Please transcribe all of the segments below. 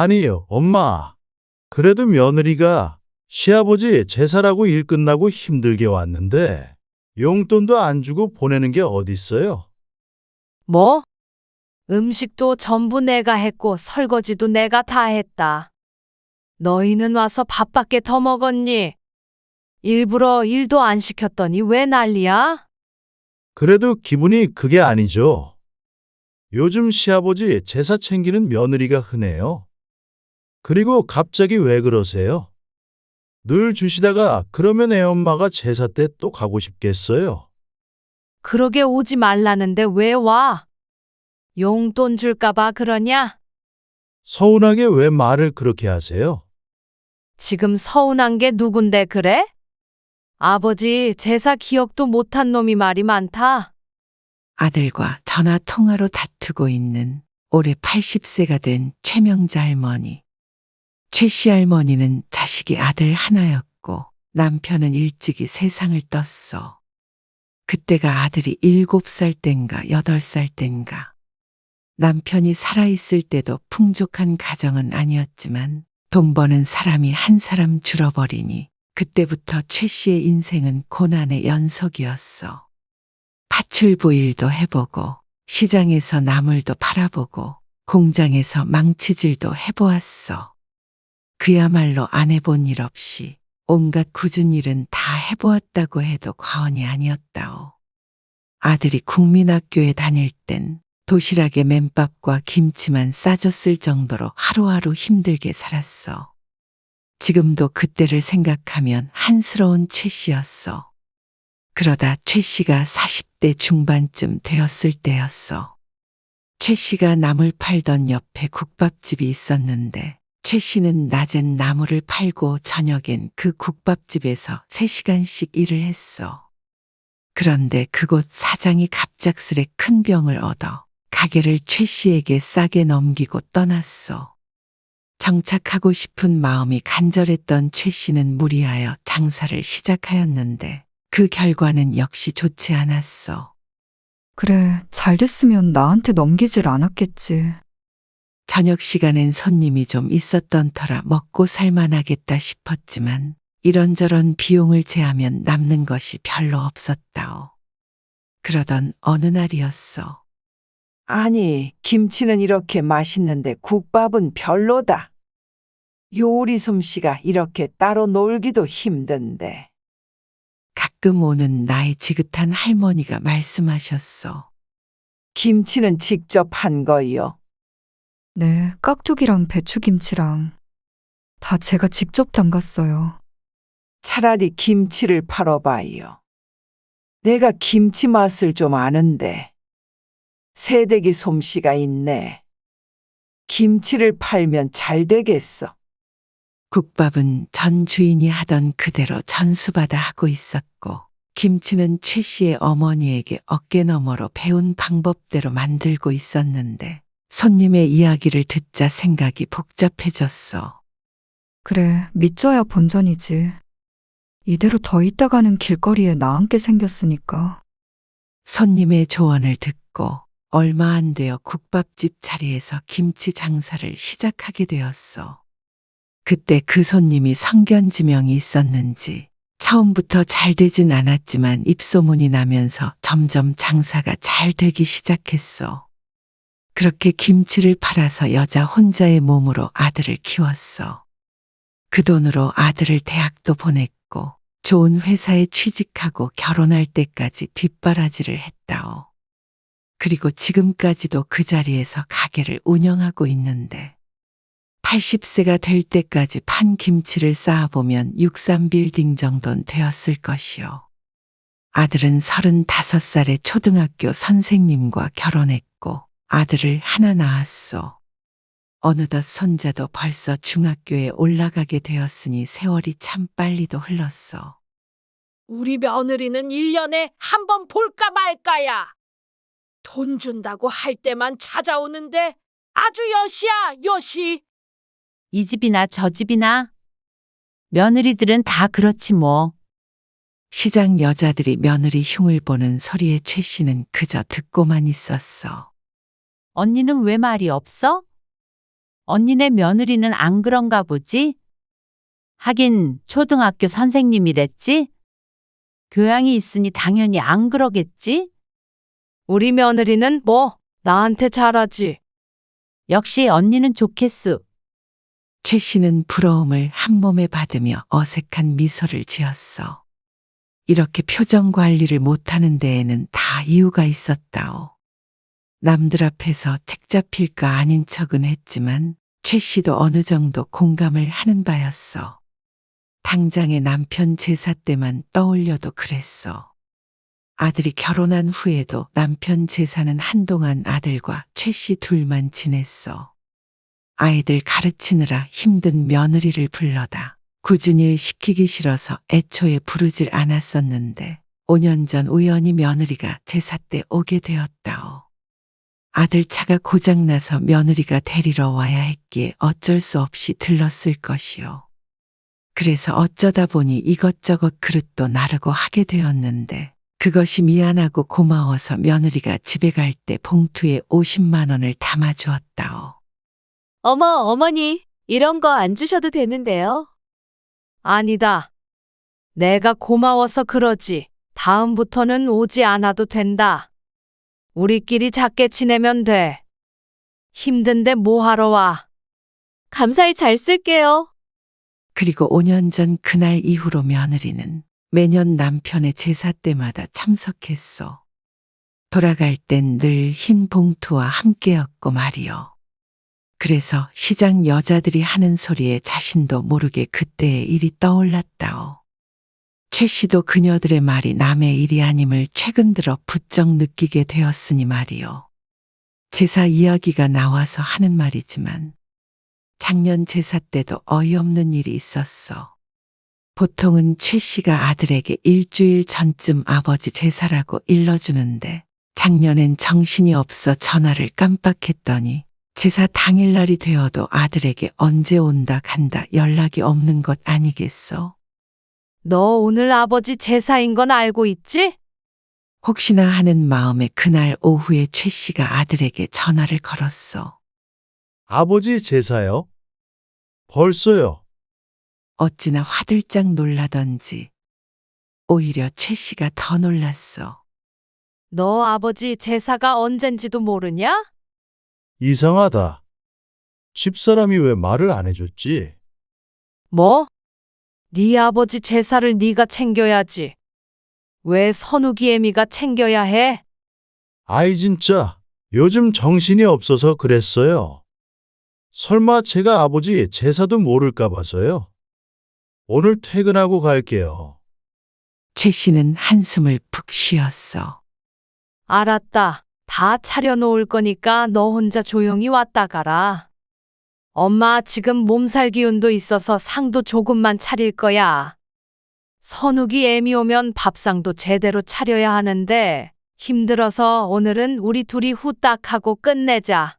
아니요, 엄마. 그래도 며느리가 시아버지 제사라고 일 끝나고 힘들게 왔는데 용돈도 안 주고 보내는 게 어딨어요? 뭐? 음식도 전부 내가 했고 설거지도 내가 다 했다. 너희는 와서 밥밖에 더 먹었니? 일부러 일도 안 시켰더니 왜 난리야? 그래도 기분이 그게 아니죠. 요즘 시아버지 제사 챙기는 며느리가 흔해요. 그리고 갑자기 왜 그러세요? 늘 주시다가 그러면 애엄마가 제사 때 또 가고 싶겠어요? 그러게 오지 말라는데 왜 와? 용돈 줄까봐 그러냐? 서운하게 왜 말을 그렇게 하세요? 지금 서운한 게 누군데 그래? 아버지 제사 기억도 못한 놈이 말이 많다. 아들과 전화 통화로 다투고 있는 올해 80세가 된 최명자 할머니. 최씨 할머니는 자식이 아들 하나였고 남편은 일찍이 세상을 떴어. 그때가 아들이 7살 땐가 8살 땐가. 남편이 살아있을 때도 풍족한 가정은 아니었지만 돈 버는 사람이 한 사람 줄어버리니 그때부터 최 씨의 인생은 고난의 연속이었어. 파출부 일도 해보고 시장에서 나물도 팔아보고 공장에서 망치질도 해보았어. 그야말로 안 해본 일 없이 온갖 굳은 일은 다 해보았다고 해도 과언이 아니었다오. 아들이 국민학교에 다닐 땐 도시락에 맨밥과 김치만 싸줬을 정도로 하루하루 힘들게 살았어. 지금도 그때를 생각하면 한스러운 최 씨였어. 그러다 최 씨가 40대 중반쯤 되었을 때였어. 최 씨가 나물 팔던 옆에 국밥집이 있었는데 최 씨는 낮엔 나물을 팔고 저녁엔 그 국밥집에서 3시간씩 일을 했어. 그런데 그곳 사장이 갑작스레 큰 병을 얻어 가게를 최 씨에게 싸게 넘기고 떠났어. 정착하고 싶은 마음이 간절했던 최 씨는 무리하여 장사를 시작하였는데 그 결과는 역시 좋지 않았어. 그래, 잘 됐으면 나한테 넘기질 않았겠지. 저녁 시간엔 손님이 좀 있었던 터라 먹고 살만하겠다 싶었지만 이런저런 비용을 제하면 남는 것이 별로 없었다오. 그러던 어느 날이었어. 아니, 김치는 이렇게 맛있는데 국밥은 별로다. 요리 솜씨가 이렇게 따로 놀기도 힘든데. 가끔 오는 나의 지긋한 할머니가 말씀하셨어. 김치는 직접 한 거요. 네, 깍두기랑 배추김치랑 다 제가 직접 담갔어요. 차라리 김치를 팔아봐요. 내가 김치 맛을 좀 아는데. 새댁이 솜씨가 있네. 김치를 팔면 잘 되겠어. 국밥은 전 주인이 하던 그대로 전수받아 하고 있었고 김치는 최 씨의 어머니에게 어깨너머로 배운 방법대로 만들고 있었는데 손님의 이야기를 듣자 생각이 복잡해졌어. 그래, 믿져야 본전이지. 이대로 더 있다가는 길거리에 나앉게 생겼으니까. 손님의 조언을 듣고 얼마 안 되어 국밥집 자리에서 김치 장사를 시작하게 되었어. 그때 그 손님이 성견지명이 있었는지 처음부터 잘 되진 않았지만 입소문이 나면서 점점 장사가 잘 되기 시작했어. 그렇게 김치를 팔아서 여자 혼자의 몸으로 아들을 키웠어. 그 돈으로 아들을 대학도 보냈고 좋은 회사에 취직하고 결혼할 때까지 뒷바라지를 했다오. 그리고 지금까지도 그 자리에서 가게를 운영하고 있는데 80세가 될 때까지 판 김치를 쌓아보면 63빌딩 정도는 되었을 것이요. 아들은 35살에 초등학교 선생님과 결혼했고 아들을 하나 낳았소. 어느덧 손자도 벌써 중학교에 올라가게 되었으니 세월이 참 빨리도 흘렀어. 우리 며느리는 1년에 한 번 볼까 말까야. 돈 준다고 할 때만 찾아오는데 아주 여시야, 여시. 이 집이나 저 집이나 며느리들은 다 그렇지 뭐. 시장 여자들이 며느리 흉을 보는 소리에 최 씨는 그저 듣고만 있었어. 언니는 왜 말이 없어? 언니네 며느리는 안 그런가 보지? 하긴 초등학교 선생님이랬지? 교양이 있으니 당연히 안 그러겠지? 우리 며느리는 뭐 나한테 잘하지. 역시 언니는 좋겠수. 최 씨는 부러움을 한 몸에 받으며 어색한 미소를 지었어. 이렇게 표정 관리를 못하는 데에는 다 이유가 있었다오. 남들 앞에서 책 잡힐까 아닌 척은 했지만 최 씨도 어느 정도 공감을 하는 바였어. 당장의 남편 제사 때만 떠올려도 그랬어. 아들이 결혼한 후에도 남편 제사는 한동안 아들과 최 씨 둘만 지냈어. 아이들 가르치느라 힘든 며느리를 불러다 굳은 일 시키기 싫어서 애초에 부르질 않았었는데 5년 전 우연히 며느리가 제사 때 오게 되었다오. 아들 차가 고장나서 며느리가 데리러 와야 했기에 어쩔 수 없이 들렀을 것이요. 그래서 어쩌다 보니 이것저것 그릇도 나르고 하게 되었는데 그것이 미안하고 고마워서 며느리가 집에 갈 때 봉투에 50만 원을 담아주었다오. 어머니, 이런 거 안 주셔도 되는데요. 아니다. 내가 고마워서 그러지. 다음부터는 오지 않아도 된다. 우리끼리 작게 지내면 돼. 힘든데 뭐하러 와. 감사히 잘 쓸게요. 그리고 5년 전 그날 이후로 며느리는 매년 남편의 제사 때마다 참석했어. 돌아갈 땐 늘 흰 봉투와 함께였고 말이요. 그래서 시장 여자들이 하는 소리에 자신도 모르게 그때의 일이 떠올랐다오. 최 씨도 그녀들의 말이 남의 일이 아님을 최근 들어 부쩍 느끼게 되었으니 말이요. 제사 이야기가 나와서 하는 말이지만 작년 제사 때도 어이없는 일이 있었어. 보통은 최 씨가 아들에게 일주일 전쯤 아버지 제사라고 일러주는데 작년엔 정신이 없어 전화를 깜빡했더니 제사 당일날이 되어도 아들에게 언제 온다 간다 연락이 없는 것 아니겠소? 너 오늘 아버지 제사인 건 알고 있지? 혹시나 하는 마음에 그날 오후에 최 씨가 아들에게 전화를 걸었어. 아버지 제사요? 벌써요. 어찌나 화들짝 놀라던지 오히려 최 씨가 더 놀랐어. 너 아버지 제사가 언젠지도 모르냐? 이상하다. 집사람이 왜 말을 안 해줬지? 뭐? 네 아버지 제사를 네가 챙겨야지. 왜 선욱이 애미가 챙겨야 해? 아이 진짜 요즘 정신이 없어서 그랬어요. 설마 제가 아버지 제사도 모를까 봐서요. 오늘 퇴근하고 갈게요. 최 씨는 한숨을 푹 쉬었어. 알았다. 다 차려놓을 거니까 너 혼자 조용히 왔다 가라. 엄마 지금 몸살 기운도 있어서 상도 조금만 차릴 거야. 선욱이 애미 오면 밥상도 제대로 차려야 하는데 힘들어서 오늘은 우리 둘이 후딱 하고 끝내자.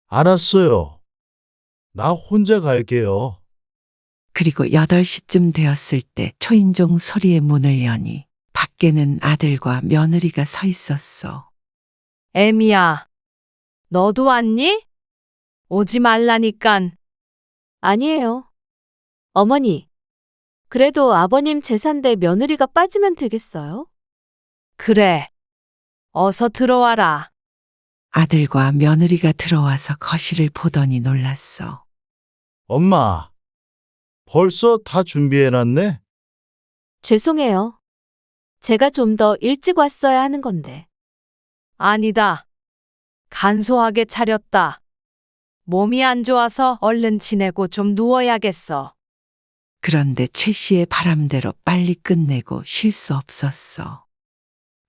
알았어요. 나 혼자 갈게요. 그리고 8시쯤 되었을 때 초인종 소리에 문을 여니 밖에는 아들과 며느리가 서 있었어. 애미야, 너도 왔니? 오지 말라니깐. 아니에요. 어머니, 그래도 아버님 제사인데 며느리가 빠지면 되겠어요? 그래. 어서 들어와라. 아들과 며느리가 들어와서 거실을 보더니 놀랐어. 엄마, 벌써 다 준비해놨네? 죄송해요. 제가 좀 더 일찍 왔어야 하는 건데. 아니다. 간소하게 차렸다. 몸이 안 좋아서 얼른 지내고 좀 누워야겠어. 그런데 최 씨의 바람대로 빨리 끝내고 쉴 수 없었어.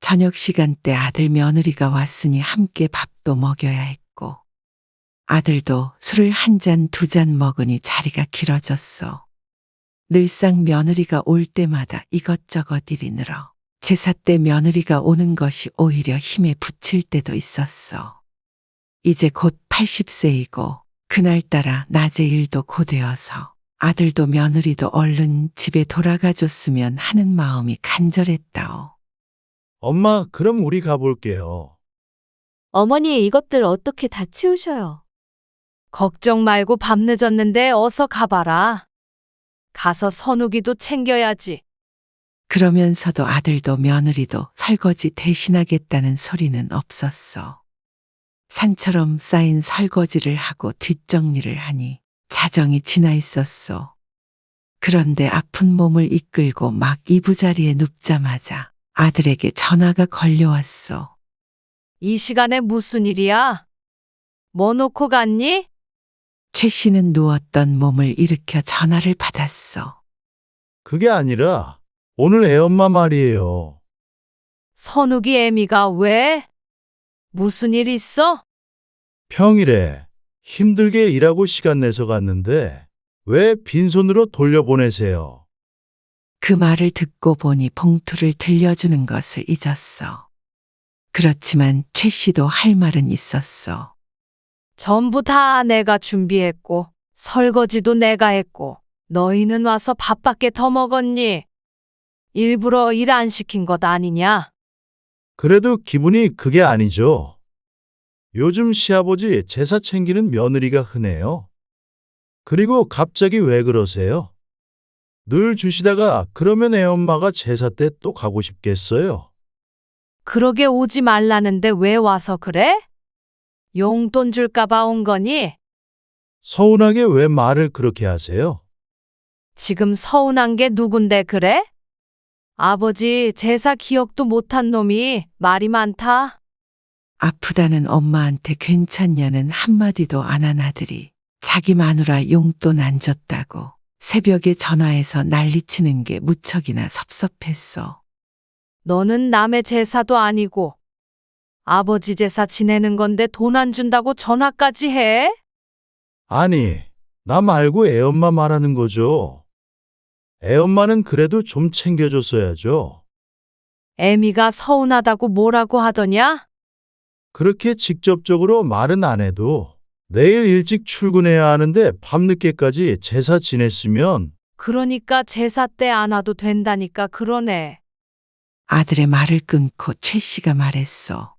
저녁 시간대 아들 며느리가 왔으니 함께 밥도 먹여야 했고 아들도 술을 한 잔, 두 잔 먹으니 자리가 길어졌어. 늘상 며느리가 올 때마다 이것저것 일이 늘어 제사 때 며느리가 오는 것이 오히려 힘에 부칠 때도 있었어. 이제 곧 80세이고 그날따라 낮에 일도 고되어서 아들도 며느리도 얼른 집에 돌아가줬으면 하는 마음이 간절했다오. 엄마, 그럼 우리 가볼게요. 어머니 이것들 어떻게 다 치우셔요? 걱정 말고 밤 늦었는데 어서 가봐라. 가서 선욱이도 챙겨야지. 그러면서도 아들도 며느리도 설거지 대신하겠다는 소리는 없었어. 산처럼 쌓인 설거지를 하고 뒷정리를 하니 자정이 지나 있었어. 그런데 아픈 몸을 이끌고 막 이부자리에 눕자마자 아들에게 전화가 걸려왔어. 이 시간에 무슨 일이야? 뭐 놓고 갔니? 최 씨는 누웠던 몸을 일으켜 전화를 받았어. 그게 아니라 오늘 애엄마 말이에요. 선욱이 애미가 왜? 무슨 일 있어? 평일에 힘들게 일하고 시간 내서 갔는데 왜 빈손으로 돌려보내세요? 그 말을 듣고 보니 봉투를 들려주는 것을 잊었어. 그렇지만 최 씨도 할 말은 있었어. 전부 다 내가 준비했고, 설거지도 내가 했고, 너희는 와서 밥밖에 더 먹었니? 일부러 일 안 시킨 것 아니냐? 그래도 기분이 그게 아니죠. 요즘 시아버지 제사 챙기는 며느리가 흔해요. 그리고 갑자기 왜 그러세요? 늘 주시다가 그러면 애엄마가 제사 때 또 가고 싶겠어요? 그러게 오지 말라는데 왜 와서 그래? 용돈 줄까봐 온 거니? 서운하게 왜 말을 그렇게 하세요? 지금 서운한 게 누군데 그래? 아버지 제사 기억도 못한 놈이 말이 많다. 아프다는 엄마한테 괜찮냐는 한마디도 안 한 아들이 자기 마누라 용돈 안 줬다고 새벽에 전화해서 난리치는 게 무척이나 섭섭했어. 너는 남의 제사도 아니고 아버지 제사 지내는 건데 돈 안 준다고 전화까지 해? 아니, 나 말고 애엄마 말하는 거죠. 애엄마는 그래도 좀 챙겨줬어야죠. 애미가 서운하다고 뭐라고 하더냐? 그렇게 직접적으로 말은 안 해도 내일 일찍 출근해야 하는데 밤늦게까지 제사 지냈으면 그러니까 제사 때 안 와도 된다니까 그러네. 아들의 말을 끊고 최 씨가 말했어.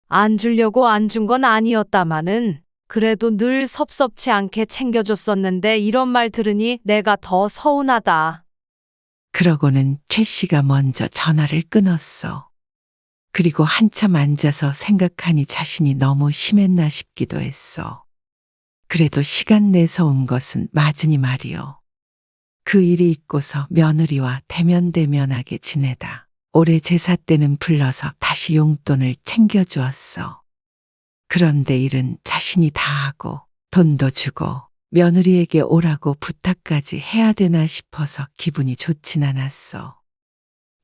안 주려고 안 준 건 아니었다마는 그래도 늘 섭섭치 않게 챙겨줬었는데 이런 말 들으니 내가 더 서운하다. 그러고는 최 씨가 먼저 전화를 끊었어. 그리고 한참 앉아서 생각하니 자신이 너무 심했나 싶기도 했어. 그래도 시간 내서 온 것은 맞으니 말이요. 그 일이 있고서 며느리와 대면대면하게 지내다 올해 제사 때는 불러서 다시 용돈을 챙겨주었어. 그런데 일은 자신이 다 하고 돈도 주고 며느리에게 오라고 부탁까지 해야 되나 싶어서 기분이 좋진 않았어.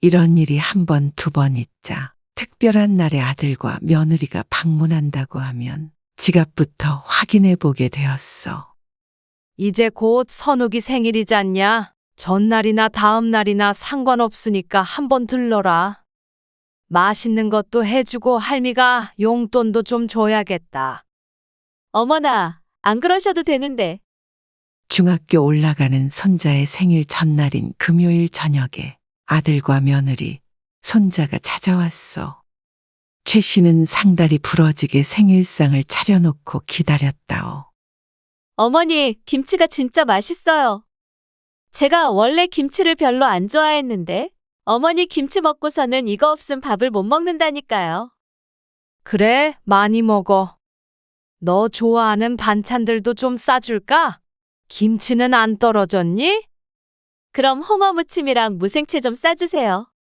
이런 일이 한 번, 두 번 있자 특별한 날에 아들과 며느리가 방문한다고 하면 지갑부터 확인해 보게 되었어. 이제 곧 선욱이 생일이잖냐? 전날이나 다음 날이나 상관없으니까 한번 들러라. 맛있는 것도 해주고 할미가 용돈도 좀 줘야겠다. 어머나, 안 그러셔도 되는데. 중학교 올라가는 손자의 생일 전날인 금요일 저녁에 아들과 며느리, 손자가 찾아왔어. 최 씨는 상다리 부러지게 생일상을 차려놓고 기다렸다오. 어머니, 김치가 진짜 맛있어요. 제가 원래 김치를 별로 안 좋아했는데, 어머니 김치 먹고서는 이거 없음 밥을 못 먹는다니까요. 그래, 많이 먹어. 너 좋아하는 반찬들도 좀 싸줄까? 김치는 안 떨어졌니? 그럼 홍어 무침이랑 무생채 좀 싸주세요.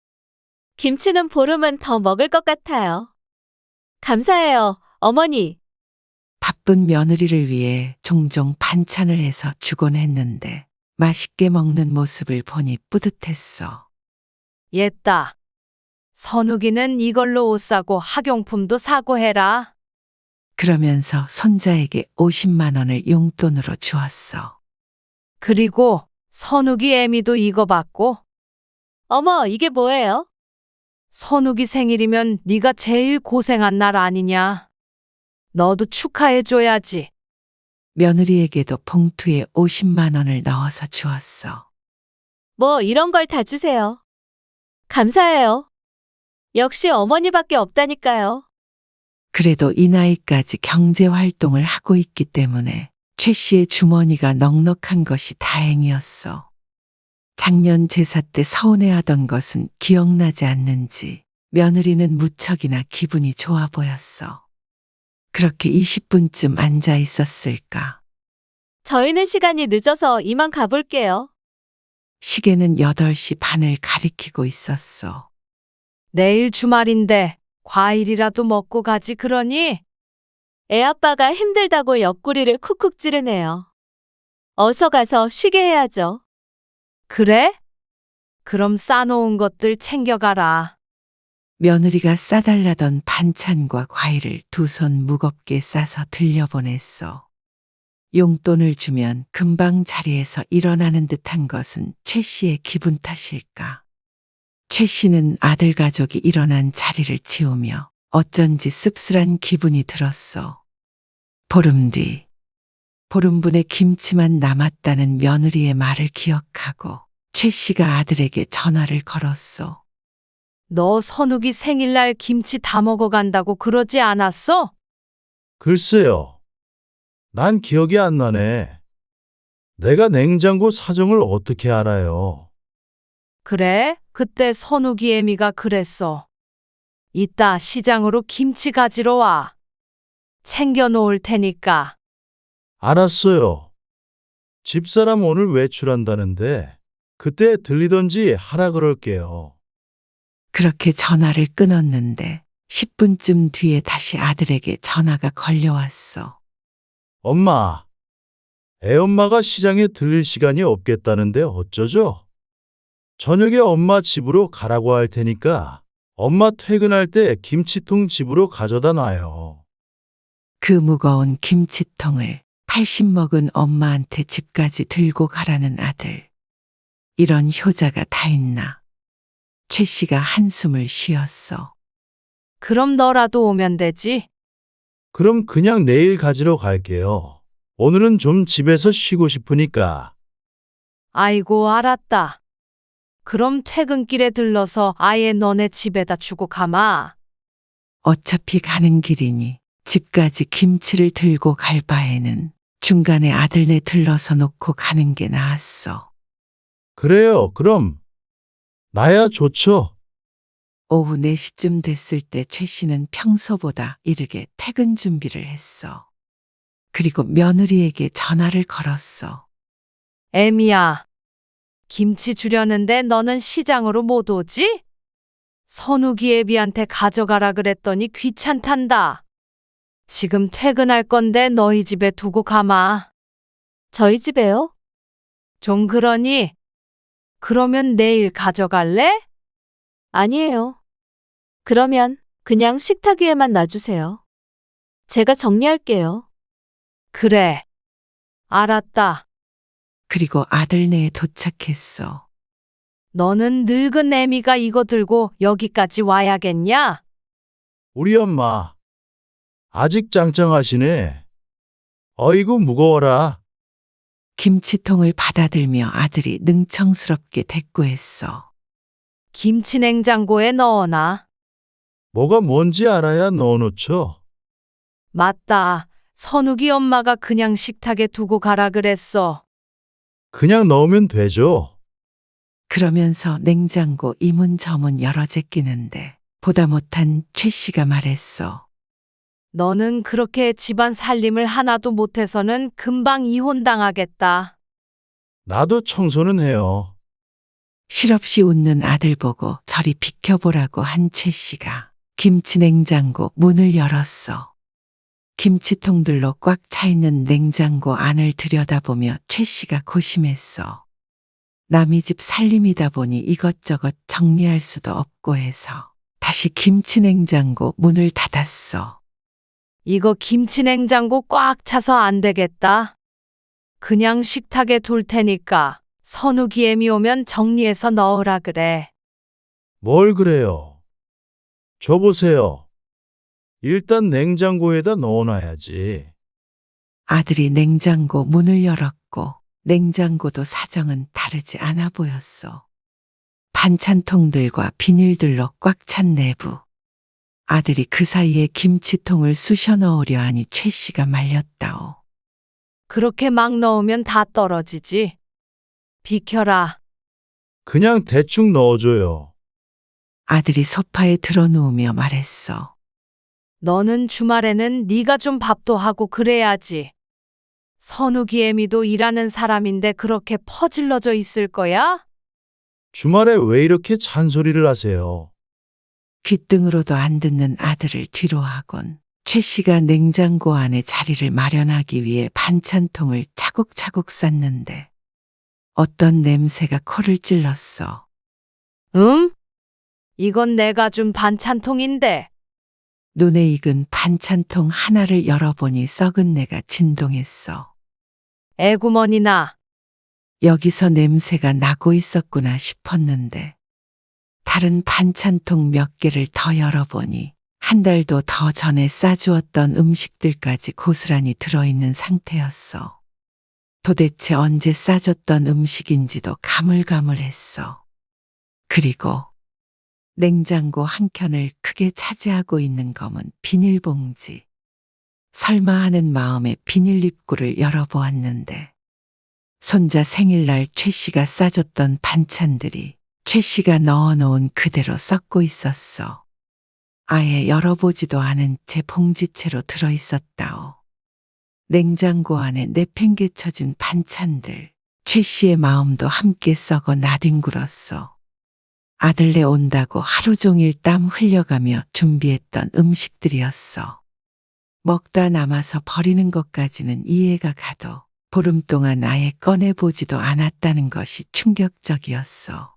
김치는 보름은 더 먹을 것 같아요. 감사해요, 어머니. 바쁜 며느리를 위해 종종 반찬을 해서 주곤 했는데 맛있게 먹는 모습을 보니 뿌듯했어. 옛다. 선욱이는 이걸로 옷 사고 학용품도 사고 해라. 그러면서 손자에게 50만 원을 용돈으로 주었어. 그리고 선욱이 애미도 이거 받고. 어머, 이게 뭐예요? 선욱이 생일이면 네가 제일 고생한 날 아니냐. 너도 축하해줘야지. 며느리에게도 봉투에 50만 원을 넣어서 주었어. 뭐 이런 걸 다 주세요. 감사해요. 역시 어머니밖에 없다니까요. 그래도 이 나이까지 경제 활동을 하고 있기 때문에 최 씨의 주머니가 넉넉한 것이 다행이었어. 작년 제사 때 서운해하던 것은 기억나지 않는지 며느리는 무척이나 기분이 좋아 보였어. 그렇게 20분쯤 앉아 있었을까. 저희는 시간이 늦어서 이만 가볼게요. 시계는 8시 반을 가리키고 있었어. 내일 주말인데 과일이라도 먹고 가지 그러니? 애아빠가 힘들다고 옆구리를 쿡쿡 찌르네요. 어서 가서 쉬게 해야죠. 그래? 그럼 싸놓은 것들 챙겨가라. 며느리가 싸달라던 반찬과 과일을 두 손 무겁게 싸서 들려보냈어. 용돈을 주면 금방 자리에서 일어나는 듯한 것은 최 씨의 기분 탓일까. 최 씨는 아들 가족이 일어난 자리를 치우며 어쩐지 씁쓸한 기분이 들었어. 보름 뒤, 보름분의 김치만 남았다는 며느리의 말을 기억하고 최 씨가 아들에게 전화를 걸었어. 너 선욱이 생일날 김치 다 먹어간다고 그러지 않았어? 글쎄요. 난 기억이 안 나네. 내가 냉장고 사정을 어떻게 알아요? 그래? 그때 선욱이 애미가 그랬어. 이따 시장으로 김치 가지러 와. 챙겨 놓을 테니까. 알았어요. 집사람 오늘 외출한다는데 그때 들리던지 하라 그럴게요. 그렇게 전화를 끊었는데 10분쯤 뒤에 다시 아들에게 전화가 걸려왔어. 엄마, 애엄마가 시장에 들릴 시간이 없겠다는데 어쩌죠? 저녁에 엄마 집으로 가라고 할 테니까 엄마 퇴근할 때 김치통 집으로 가져다 놔요. 그 무거운 김치통을 80 먹은 엄마한테 집까지 들고 가라는 아들. 이런 효자가 다 있나. 최 씨가 한숨을 쉬었어. 그럼 너라도 오면 되지. 그럼 그냥 내일 가지러 갈게요. 오늘은 좀 집에서 쉬고 싶으니까. 아이고, 알았다. 그럼 퇴근길에 들러서 아예 너네 집에다 주고 가마. 어차피 가는 길이니 집까지 김치를 들고 갈 바에는 중간에 아들네 들러서 놓고 가는 게 나았어. 그래요, 그럼. 나야 좋죠. 오후 4시쯤 됐을 때 최 씨는 평소보다 이르게 퇴근 준비를 했어. 그리고 며느리에게 전화를 걸었어. 애미야, 김치 주려는데 너는 시장으로 못 오지? 선욱이 애비한테 가져가라 그랬더니 귀찮단다. 지금 퇴근할 건데 너희 집에 두고 가마. 저희 집에요? 좀 그러니? 그러면 내일 가져갈래? 아니에요. 그러면 그냥 식탁 위에만 놔주세요. 제가 정리할게요. 그래. 알았다. 그리고 아들네에 도착했어. 너는 늙은 애미가 이거 들고 여기까지 와야겠냐? 우리 엄마. 아직 짱짱하시네. 어이구 무거워라. 김치통을 받아들며 아들이 능청스럽게 대꾸했어. 김치 냉장고에 넣어놔. 뭐가 뭔지 알아야 넣어놓죠. 맞다. 선욱이 엄마가 그냥 식탁에 두고 가라 그랬어. 그냥 넣으면 되죠. 그러면서 냉장고 이문 저문 열어 제끼는데 보다 못한 최 씨가 말했어. 너는 그렇게 집안 살림을 하나도 못해서는 금방 이혼당하겠다. 나도 청소는 해요. 실없이 웃는 아들 보고 저리 비켜보라고 한 최 씨가 김치 냉장고 문을 열었어. 김치통들로 꽉 차 있는 냉장고 안을 들여다보며 최 씨가 고심했어. 남의 집 살림이다 보니 이것저것 정리할 수도 없고 해서 다시 김치 냉장고 문을 닫았어. 이거 김치 냉장고 꽉 차서 안 되겠다. 그냥 식탁에 둘 테니까 선욱이 애미 오면 정리해서 넣으라 그래. 뭘 그래요? 줘보세요. 일단 냉장고에다 넣어놔야지. 아들이 냉장고 문을 열었고 냉장고도 사정은 다르지 않아 보였어. 반찬통들과 비닐들로 꽉 찬 내부. 아들이 그 사이에 김치통을 쑤셔 넣으려 하니 최 씨가 말렸다오. 그렇게 막 넣으면 다 떨어지지. 비켜라. 그냥 대충 넣어줘요. 아들이 소파에 드러누우며 말했어. 너는 주말에는 네가 좀 밥도 하고 그래야지. 선욱이 애미도 일하는 사람인데 그렇게 퍼질러져 있을 거야? 주말에 왜 이렇게 잔소리를 하세요? 귓등으로도 안 듣는 아들을 뒤로 하곤 최 씨가 냉장고 안에 자리를 마련하기 위해 반찬통을 차곡차곡 쌌는데 어떤 냄새가 코를 찔렀어. 이건 내가 준 반찬통인데. 눈에 익은 반찬통 하나를 열어보니 썩은 내가 진동했어. 애구머니나. 여기서 냄새가 나고 있었구나 싶었는데 다른 반찬통 몇 개를 더 열어보니 한 달도 더 전에 싸주었던 음식들까지 고스란히 들어있는 상태였어. 도대체 언제 싸줬던 음식인지도 가물가물했어. 그리고 냉장고 한켠을 크게 차지하고 있는 검은 비닐봉지. 설마 하는 마음에 비닐 입구를 열어보았는데 손자 생일날 최 씨가 싸줬던 반찬들이 최 씨가 넣어놓은 그대로 썩고 있었어. 아예 열어보지도 않은 채 봉지채로 들어있었다오. 냉장고 안에 내팽개쳐진 반찬들, 최 씨의 마음도 함께 썩어 나뒹굴었어. 아들네 온다고 하루 종일 땀 흘려가며 준비했던 음식들이었어. 먹다 남아서 버리는 것까지는 이해가 가도 보름 동안 아예 꺼내보지도 않았다는 것이 충격적이었어.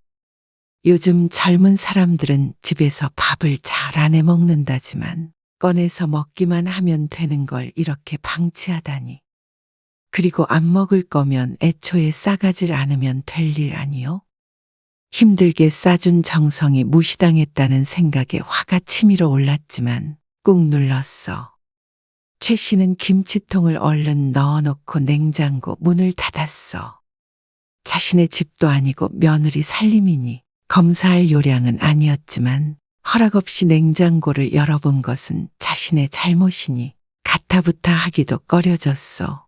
요즘 젊은 사람들은 집에서 밥을 잘 안 해 먹는다지만 꺼내서 먹기만 하면 되는 걸 이렇게 방치하다니. 그리고 안 먹을 거면 애초에 싸가질 않으면 될 일 아니요? 힘들게 싸준 정성이 무시당했다는 생각에 화가 치밀어 올랐지만 꾹 눌렀어. 최 씨는 김치통을 얼른 넣어놓고 냉장고 문을 닫았어. 자신의 집도 아니고 며느리 살림이니 검사할 요량은 아니었지만 허락 없이 냉장고를 열어본 것은 자신의 잘못이니 가타부타 하기도 꺼려졌어.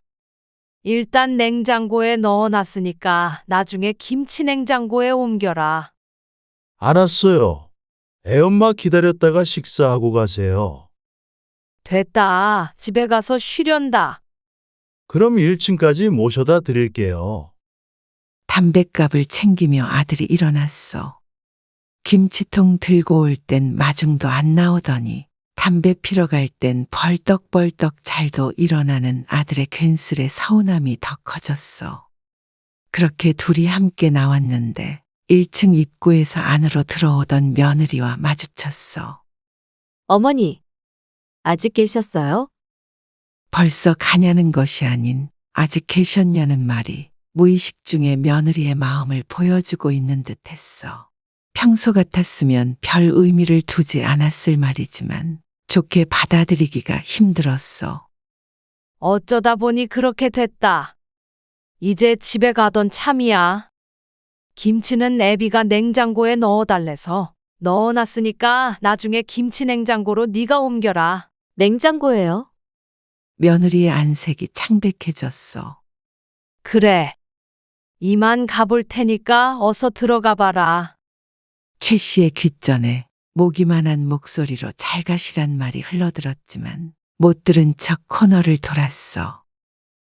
일단 냉장고에 넣어놨으니까 나중에 김치 냉장고에 옮겨라. 알았어요. 애엄마 기다렸다가 식사하고 가세요. 됐다. 집에 가서 쉬련다. 그럼 1층까지 모셔다 드릴게요. 담뱃갑을 챙기며 아들이 일어났어. 김치통 들고 올 땐 마중도 안 나오더니 담배 피러 갈 땐 벌떡벌떡 잘도 일어나는 아들의 괜스레 서운함이 더 커졌어. 그렇게 둘이 함께 나왔는데 1층 입구에서 안으로 들어오던 며느리와 마주쳤어. 어머니, 아직 계셨어요? 벌써 가냐는 것이 아닌 아직 계셨냐는 말이 무의식 중에 며느리의 마음을 보여주고 있는 듯했어. 평소 같았으면 별 의미를 두지 않았을 말이지만 좋게 받아들이기가 힘들었어. 어쩌다 보니 그렇게 됐다. 이제 집에 가던 참이야. 김치는 애비가 냉장고에 넣어달래서 넣어놨으니까 나중에 김치 냉장고로 네가 옮겨라. 냉장고예요? 며느리의 안색이 창백해졌어. 그래. 이만 가볼 테니까 어서 들어가 봐라. 최 씨의 귓전에 모기만한 목소리로 잘 가시란 말이 흘러들었지만 못 들은 척 코너를 돌았어.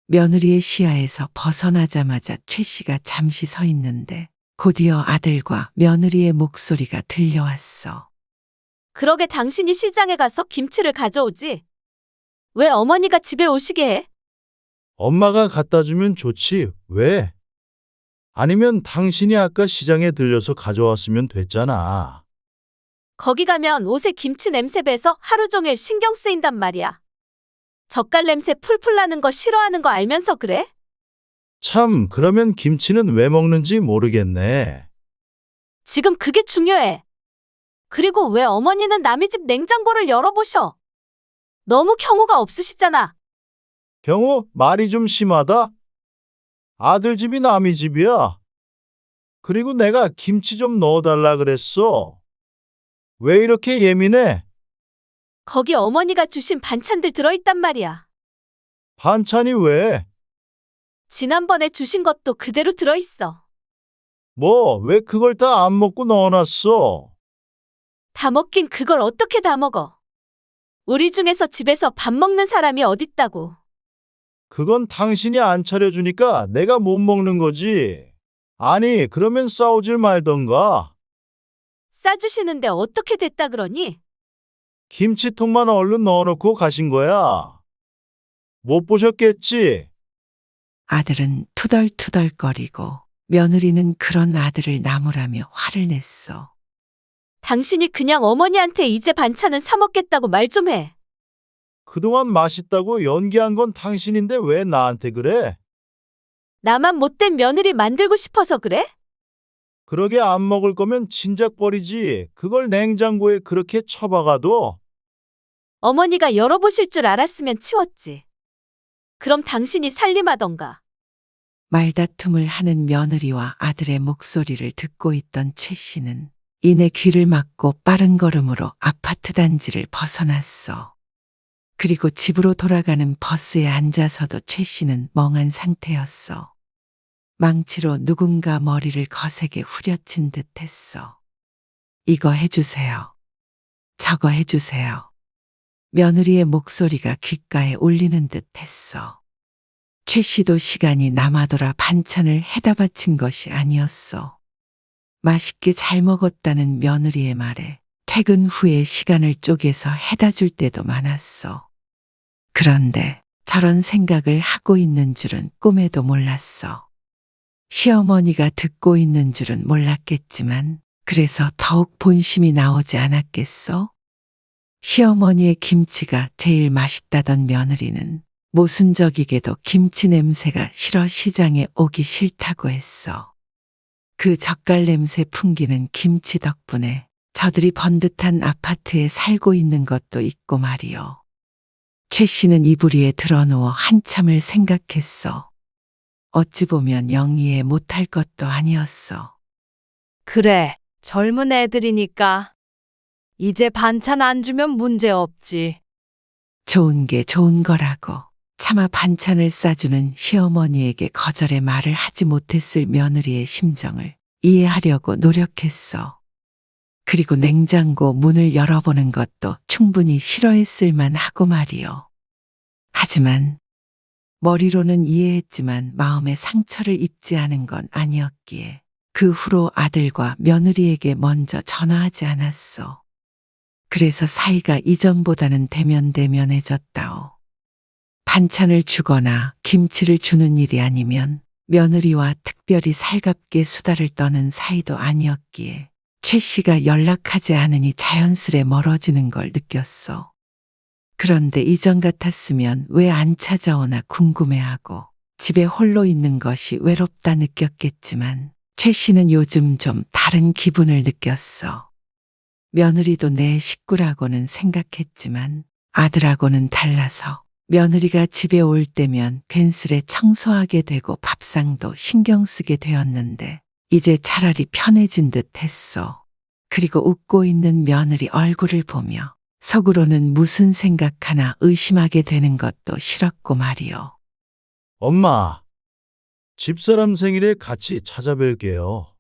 며느리의 시야에서 벗어나자마자 최 씨가 잠시 서 있는데 곧이어 아들과 며느리의 목소리가 들려왔어. 그러게 당신이 시장에 가서 김치를 가져오지. 왜 어머니가 집에 오시게 해? 엄마가 갖다 주면 좋지. 왜? 아니면 당신이 아까 시장에 들려서 가져왔으면 됐잖아. 거기 가면 옷에 김치 냄새 배서 하루 종일 신경 쓰인단 말이야. 젓갈 냄새 풀풀 나는 거 싫어하는 거 알면서 그래? 참, 그러면 김치는 왜 먹는지 모르겠네. 지금 그게 중요해. 그리고 왜 어머니는 남의 집 냉장고를 열어보셔? 너무 경우가 없으시잖아. 경호, 말이 좀 심하다. 아들 집이 남의 집이야. 그리고 내가 김치 좀 넣어달라 그랬어. 왜 이렇게 예민해? 거기 어머니가 주신 반찬들 들어있단 말이야. 반찬이 왜? 지난번에 주신 것도 그대로 들어있어. 뭐, 왜 그걸 다 안 먹고 넣어놨어? 다 먹긴 그걸 어떻게 다 먹어? 우리 중에서 집에서 밥 먹는 사람이 어딨다고. 그건 당신이 안 차려주니까 내가 못 먹는 거지. 아니, 그러면 싸우질 말던가. 싸주시는데 어떻게 됐다 그러니? 김치통만 얼른 넣어놓고 가신 거야. 못 보셨겠지? 아들은 투덜투덜거리고 며느리는 그런 아들을 나무라며 화를 냈어. 당신이 그냥 어머니한테 이제 반찬은 사 먹겠다고 말 좀 해. 그동안 맛있다고 연기한 건 당신인데 왜 나한테 그래? 나만 못된 며느리 만들고 싶어서 그래? 그러게 안 먹을 거면 진작 버리지. 그걸 냉장고에 그렇게 처박아둬. 어머니가 열어보실 줄 알았으면 치웠지. 그럼 당신이 살림하던가. 말다툼을 하는 며느리와 아들의 목소리를 듣고 있던 최 씨는 이내 귀를 막고 빠른 걸음으로 아파트 단지를 벗어났어. 그리고 집으로 돌아가는 버스에 앉아서도 최 씨는 멍한 상태였어. 망치로 누군가 머리를 거세게 후려친 듯 했어. 이거 해주세요. 저거 해주세요. 며느리의 목소리가 귓가에 울리는 듯 했어. 최 씨도 시간이 남아돌아 반찬을 해다 바친 것이 아니었어. 맛있게 잘 먹었다는 며느리의 말에 퇴근 후에 시간을 쪼개서 해다 줄 때도 많았어. 그런데 저런 생각을 하고 있는 줄은 꿈에도 몰랐어. 시어머니가 듣고 있는 줄은 몰랐겠지만 그래서 더욱 본심이 나오지 않았겠어? 시어머니의 김치가 제일 맛있다던 며느리는 모순적이게도 김치 냄새가 싫어 시장에 오기 싫다고 했어. 그 젓갈 냄새 풍기는 김치 덕분에 저들이 번듯한 아파트에 살고 있는 것도 있고 말이요. 최 씨는 이불 위에 드러누워 한참을 생각했어. 어찌 보면 영이해 못할 것도 아니었어. 그래, 젊은 애들이니까. 이제 반찬 안 주면 문제 없지. 좋은 게 좋은 거라고 차마 반찬을 싸주는 시어머니에게 거절의 말을 하지 못했을 며느리의 심정을 이해하려고 노력했어. 그리고 냉장고 문을 열어보는 것도 충분히 싫어했을 만하고 말이요. 하지만 머리로는 이해했지만 마음에 상처를 입지 않은 건 아니었기에 그 후로 아들과 며느리에게 먼저 전화하지 않았어. 그래서 사이가 이전보다는 대면대면해졌다오. 반찬을 주거나 김치를 주는 일이 아니면 며느리와 특별히 살갑게 수다를 떠는 사이도 아니었기에 최 씨가 연락하지 않으니 자연스레 멀어지는 걸 느꼈어. 그런데 이전 같았으면 왜 안 찾아오나 궁금해하고 집에 홀로 있는 것이 외롭다 느꼈겠지만 최 씨는 요즘 좀 다른 기분을 느꼈어. 며느리도 내 식구라고는 생각했지만 아들하고는 달라서 며느리가 집에 올 때면 괜스레 청소하게 되고 밥상도 신경 쓰게 되었는데 이제 차라리 편해진 듯 했어. 그리고 웃고 있는 며느리 얼굴을 보며 속으로는 무슨 생각하나 의심하게 되는 것도 싫었고 말이요. 엄마, 집사람 생일에 같이 찾아뵐게요.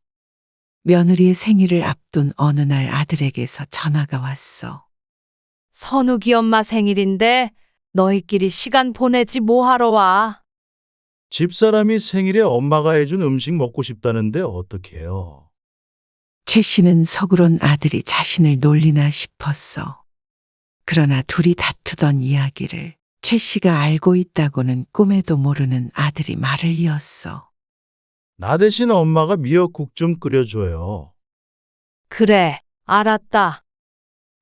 며느리의 생일을 앞둔 어느 날 아들에게서 전화가 왔어. 선욱이 엄마 생일인데 너희끼리 시간 보내지 뭐하러 와? 집사람이 생일에 엄마가 해준 음식 먹고 싶다는데 어떡해요? 최 씨는 속으론 아들이 자신을 놀리나 싶었어. 그러나 둘이 다투던 이야기를 최 씨가 알고 있다고는 꿈에도 모르는 아들이 말을 이었어. 나 대신 엄마가 미역국 좀 끓여줘요. 그래, 알았다.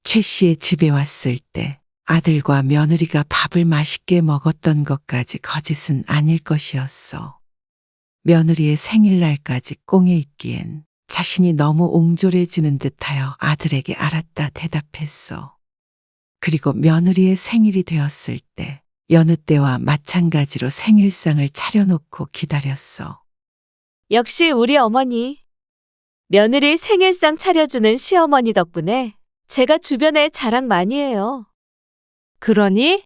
최 씨의 집에 왔을 때 아들과 며느리가 밥을 맛있게 먹었던 것까지 거짓은 아닐 것이었어. 며느리의 생일날까지 꽁에 있기엔 자신이 너무 옹졸해지는 듯하여 아들에게 알았다 대답했어. 그리고 며느리의 생일이 되었을 때 여느 때와 마찬가지로 생일상을 차려놓고 기다렸어. 역시 우리 어머니. 며느리 생일상 차려주는 시어머니 덕분에 제가 주변에 자랑 많이 해요. 그러니?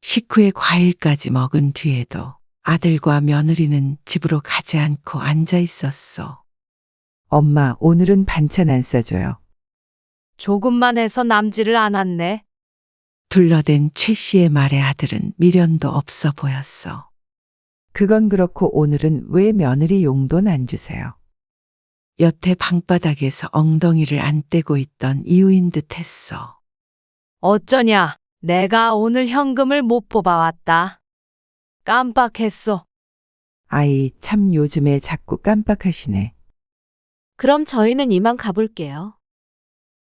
식후에 과일까지 먹은 뒤에도 아들과 며느리는 집으로 가지 않고 앉아 있었어. 엄마, 오늘은 반찬 안 싸줘요. 조금만 해서 남지를 않았네. 둘러댄 최 씨의 말에 아들은 미련도 없어 보였어. 그건 그렇고 오늘은 왜 며느리 용돈 안 주세요? 여태 방바닥에서 엉덩이를 안 떼고 있던 이유인 듯 했어. 어쩌냐? 내가 오늘 현금을 못 뽑아왔다. 깜빡했어. 아이, 참 요즘에 자꾸 깜빡하시네. 그럼 저희는 이만 가볼게요.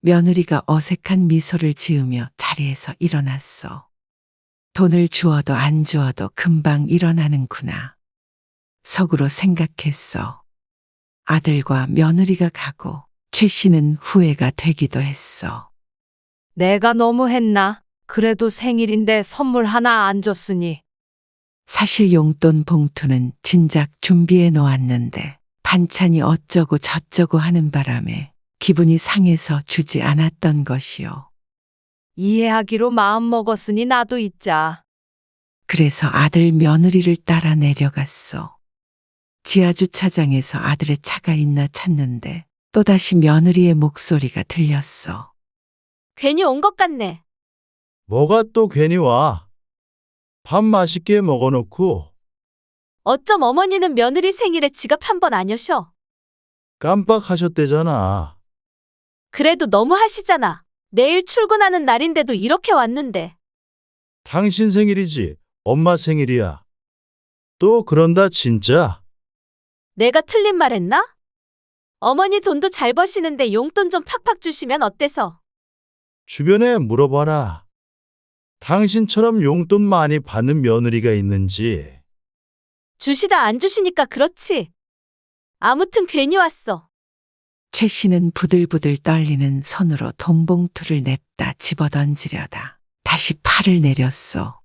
며느리가 어색한 미소를 지으며 자리에서 일어났어. 돈을 주어도 안 주어도 금방 일어나는구나. 속으로 생각했어. 아들과 며느리가 가고 최 씨는 후회가 되기도 했어. 내가 너무했나? 그래도 생일인데 선물 하나 안 줬으니. 사실 용돈 봉투는 진작 준비해 놓았는데 반찬이 어쩌고 저쩌고 하는 바람에 기분이 상해서 주지 않았던 것이요. 이해하기로 마음먹었으니 나도 잊자. 그래서 아들 며느리를 따라 내려갔어. 지하주차장에서 아들의 차가 있나 찾는데 또다시 며느리의 목소리가 들렸어. 괜히 온 것 같네. 뭐가 또 괜히 와. 밥 맛있게 먹어놓고 어쩜 어머니는 며느리 생일에 지갑 한 번 안 여셔. 깜빡하셨대잖아. 그래도 너무 하시잖아. 내일 출근하는 날인데도 이렇게 왔는데. 당신 생일이지. 엄마 생일이야. 또 그런다 진짜. 내가 틀린 말 했나? 어머니 돈도 잘 버시는데 용돈 좀 팍팍 주시면 어때서? 주변에 물어봐라. 당신처럼 용돈 많이 받는 며느리가 있는지. 주시다 안 주시니까 그렇지. 아무튼 괜히 왔어. 최 씨는 부들부들 떨리는 손으로 돈봉투를 냅다 집어던지려다 다시 팔을 내렸어.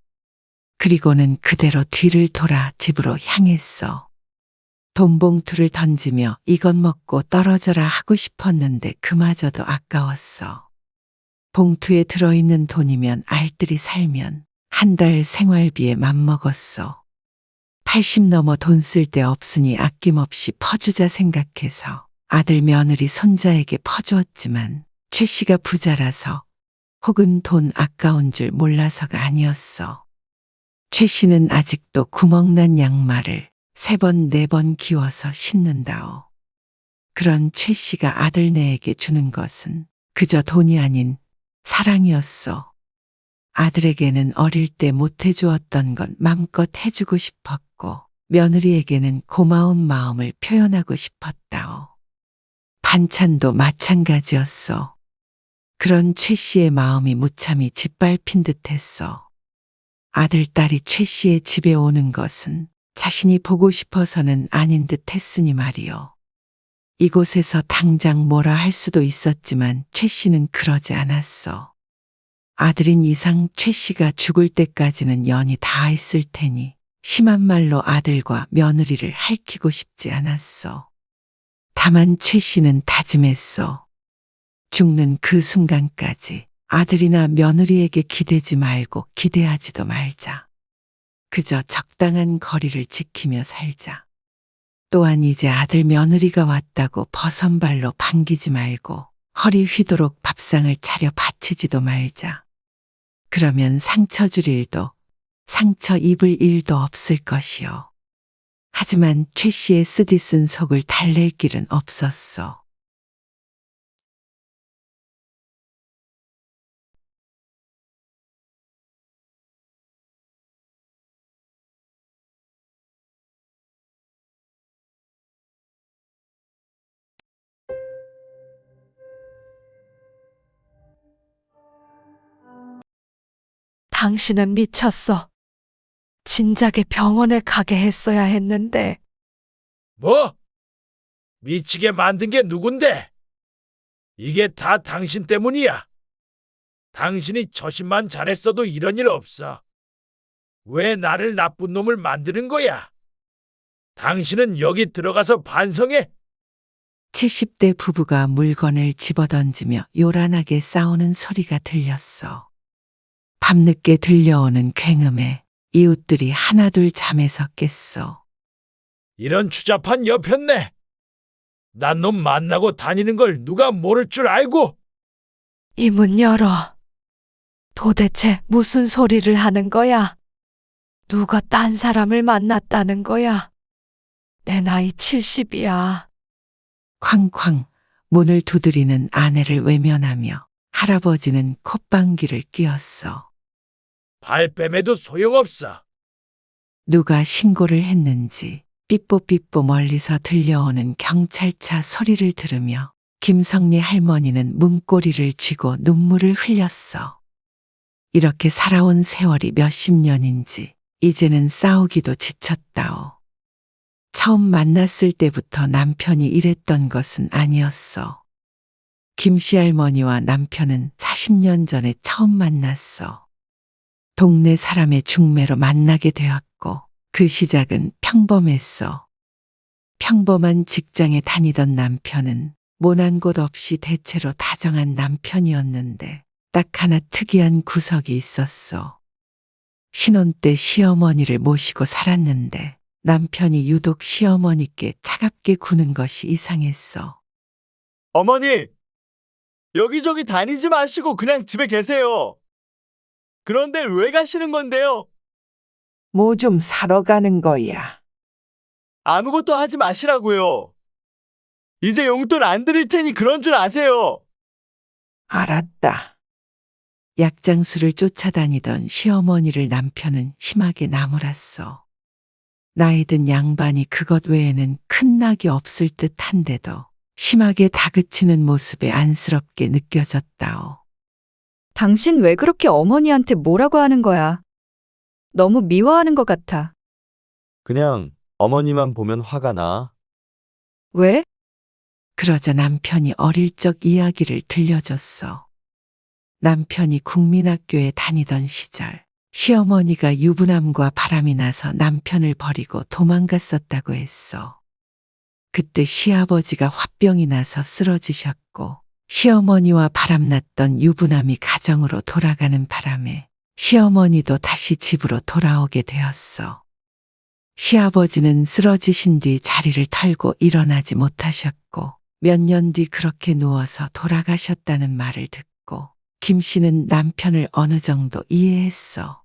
그리고는 그대로 뒤를 돌아 집으로 향했어. 돈봉투를 던지며 이것 먹고 떨어져라 하고 싶었는데 그마저도 아까웠어. 봉투에 들어있는 돈이면 알뜰히 살면 한 달 생활비에 맘먹었어. 80 넘어 돈 쓸 데 없으니 아낌없이 퍼주자 생각해서 아들 며느리 손자에게 퍼주었지만 최 씨가 부자라서 혹은 돈 아까운 줄 몰라서가 아니었어. 최 씨는 아직도 구멍난 양말을 3번, 4번 기워서 신는다오. 그런 최 씨가 아들네에게 주는 것은 그저 돈이 아닌 사랑이었어. 아들에게는 어릴 때 못해주었던 건 맘껏 해주고 싶었고 며느리에게는 고마운 마음을 표현하고 싶었다오. 반찬도 마찬가지였어. 그런 최 씨의 마음이 무참히 짓밟힌 듯했어. 아들, 딸이 최 씨의 집에 오는 것은 자신이 보고 싶어서는 아닌 듯 했으니 말이요. 이곳에서 당장 뭐라 할 수도 있었지만 최 씨는 그러지 않았어. 아들인 이상 최 씨가 죽을 때까지는 연이 닿아있을 테니 심한 말로 아들과 며느리를 핥히고 싶지 않았어. 다만 최 씨는 다짐했어. 죽는 그 순간까지 아들이나 며느리에게 기대지 말고 기대하지도 말자. 그저 적당한 거리를 지키며 살자. 또한 이제 아들 며느리가 왔다고 버선발로 반기지 말고 허리 휘도록 밥상을 차려 바치지도 말자. 그러면 상처 줄 일도 상처 입을 일도 없을 것이요. 하지만 최 씨의 쓰디쓴 속을 달랠 길은 없었어. 당신은 미쳤어. 진작에 병원에 가게 했어야 했는데. 뭐? 미치게 만든 게 누군데? 이게 다 당신 때문이야. 당신이 처신만 잘했어도 이런 일 없어. 왜 나를 나쁜 놈을 만드는 거야? 당신은 여기 들어가서 반성해. 70대 부부가 물건을 집어던지며 요란하게 싸우는 소리가 들렸어. 밤늦게 들려오는 굉음에 이웃들이 하나둘 잠에서 깼어. 이런 추잡한 여편네. 난 놈 만나고 다니는 걸 누가 모를 줄 알고. 이 문 열어. 도대체 무슨 소리를 하는 거야? 누가 딴 사람을 만났다는 거야? 내 나이 70이야. 쾅쾅 문을 두드리는 아내를 외면하며 할아버지는 콧방귀를 뀌었어. 발뺌에도 소용없어. 누가 신고를 했는지 삐뽀삐뽀 멀리서 들려오는 경찰차 소리를 들으며 김성리 할머니는 문고리를 쥐고 눈물을 흘렸어. 이렇게 살아온 세월이 몇십 년인지 이제는 싸우기도 지쳤다오. 처음 만났을 때부터 남편이 이랬던 것은 아니었어. 김씨 할머니와 남편은 40년 전에 처음 만났어. 동네 사람의 중매로 만나게 되었고 그 시작은 평범했어. 평범한 직장에 다니던 남편은 모난 곳 없이 대체로 다정한 남편이었는데 딱 하나 특이한 구석이 있었어. 신혼 때 시어머니를 모시고 살았는데 남편이 유독 시어머니께 차갑게 구는 것이 이상했어. 어머니, 여기저기 다니지 마시고 그냥 집에 계세요. 그런데 왜 가시는 건데요? 뭐 좀 사러 가는 거야. 아무것도 하지 마시라고요. 이제 용돈 안 드릴 테니 그런 줄 아세요. 알았다. 약장수를 쫓아다니던 시어머니를 남편은 심하게 나무랐어. 나이 든 양반이 그것 외에는 큰 낙이 없을 듯한데도 심하게 다그치는 모습에 안쓰럽게 느껴졌다오. 당신 왜 그렇게 어머니한테 뭐라고 하는 거야? 너무 미워하는 것 같아. 그냥 어머니만 보면 화가 나. 왜? 그러자 남편이 어릴 적 이야기를 들려줬어. 남편이 국민학교에 다니던 시절 시어머니가 유부남과 바람이 나서 남편을 버리고 도망갔었다고 했어. 그때 시아버지가 화병이 나서 쓰러지셨고 시어머니와 바람났던 유부남이 가정으로 돌아가는 바람에 시어머니도 다시 집으로 돌아오게 되었어. 시아버지는 쓰러지신 뒤 자리를 털고 일어나지 못하셨고 몇 년 뒤 그렇게 누워서 돌아가셨다는 말을 듣고 김 씨는 남편을 어느 정도 이해했어.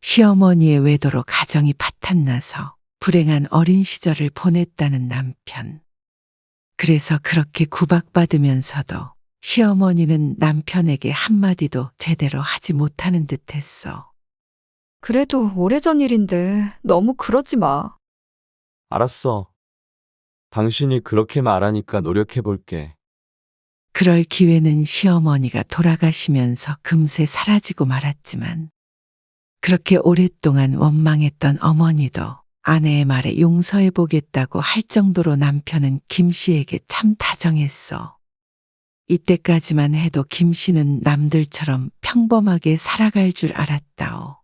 시어머니의 외도로 가정이 파탄나서 불행한 어린 시절을 보냈다는 남편. 그래서 그렇게 구박받으면서도 시어머니는 남편에게 한마디도 제대로 하지 못하는 듯했어. 그래도 오래전 일인데 너무 그러지 마. 알았어. 당신이 그렇게 말하니까 노력해 볼게. 그럴 기회는 시어머니가 돌아가시면서 금세 사라지고 말았지만 그렇게 오랫동안 원망했던 어머니도 아내의 말에 용서해 보겠다고 할 정도로 남편은 김 씨에게 참 다정했어. 이때까지만 해도 김 씨는 남들처럼 평범하게 살아갈 줄 알았다오.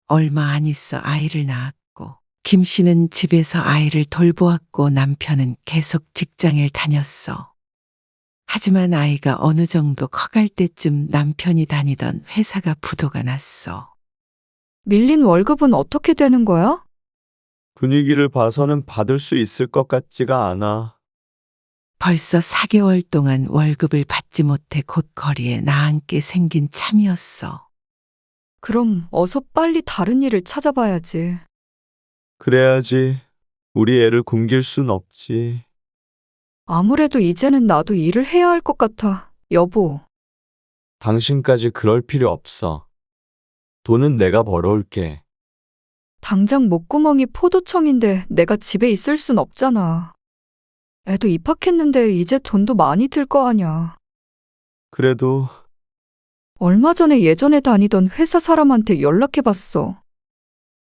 얼마 안 있어 아이를 낳았고 김 씨는 집에서 아이를 돌보았고 남편은 계속 직장을 다녔어. 하지만 아이가 어느 정도 커갈 때쯤 남편이 다니던 회사가 부도가 났어. 밀린 월급은 어떻게 되는 거야? 분위기를 봐서는 받을 수 있을 것 같지가 않아. 벌써 4개월 동안 월급을 받지 못해 곧 거리에 나앉게 생긴 참이었어. 그럼 어서 빨리 다른 일을 찾아봐야지. 그래야지. 우리 애를 굶길 순 없지. 아무래도 이제는 나도 일을 해야 할 것 같아, 여보. 당신까지 그럴 필요 없어. 돈은 내가 벌어올게. 당장 목구멍이 포도청인데 내가 집에 있을 순 없잖아. 애도 입학했는데 이제 돈도 많이 들 거 아냐. 그래도 얼마 전에 예전에 다니던 회사 사람한테 연락해봤어.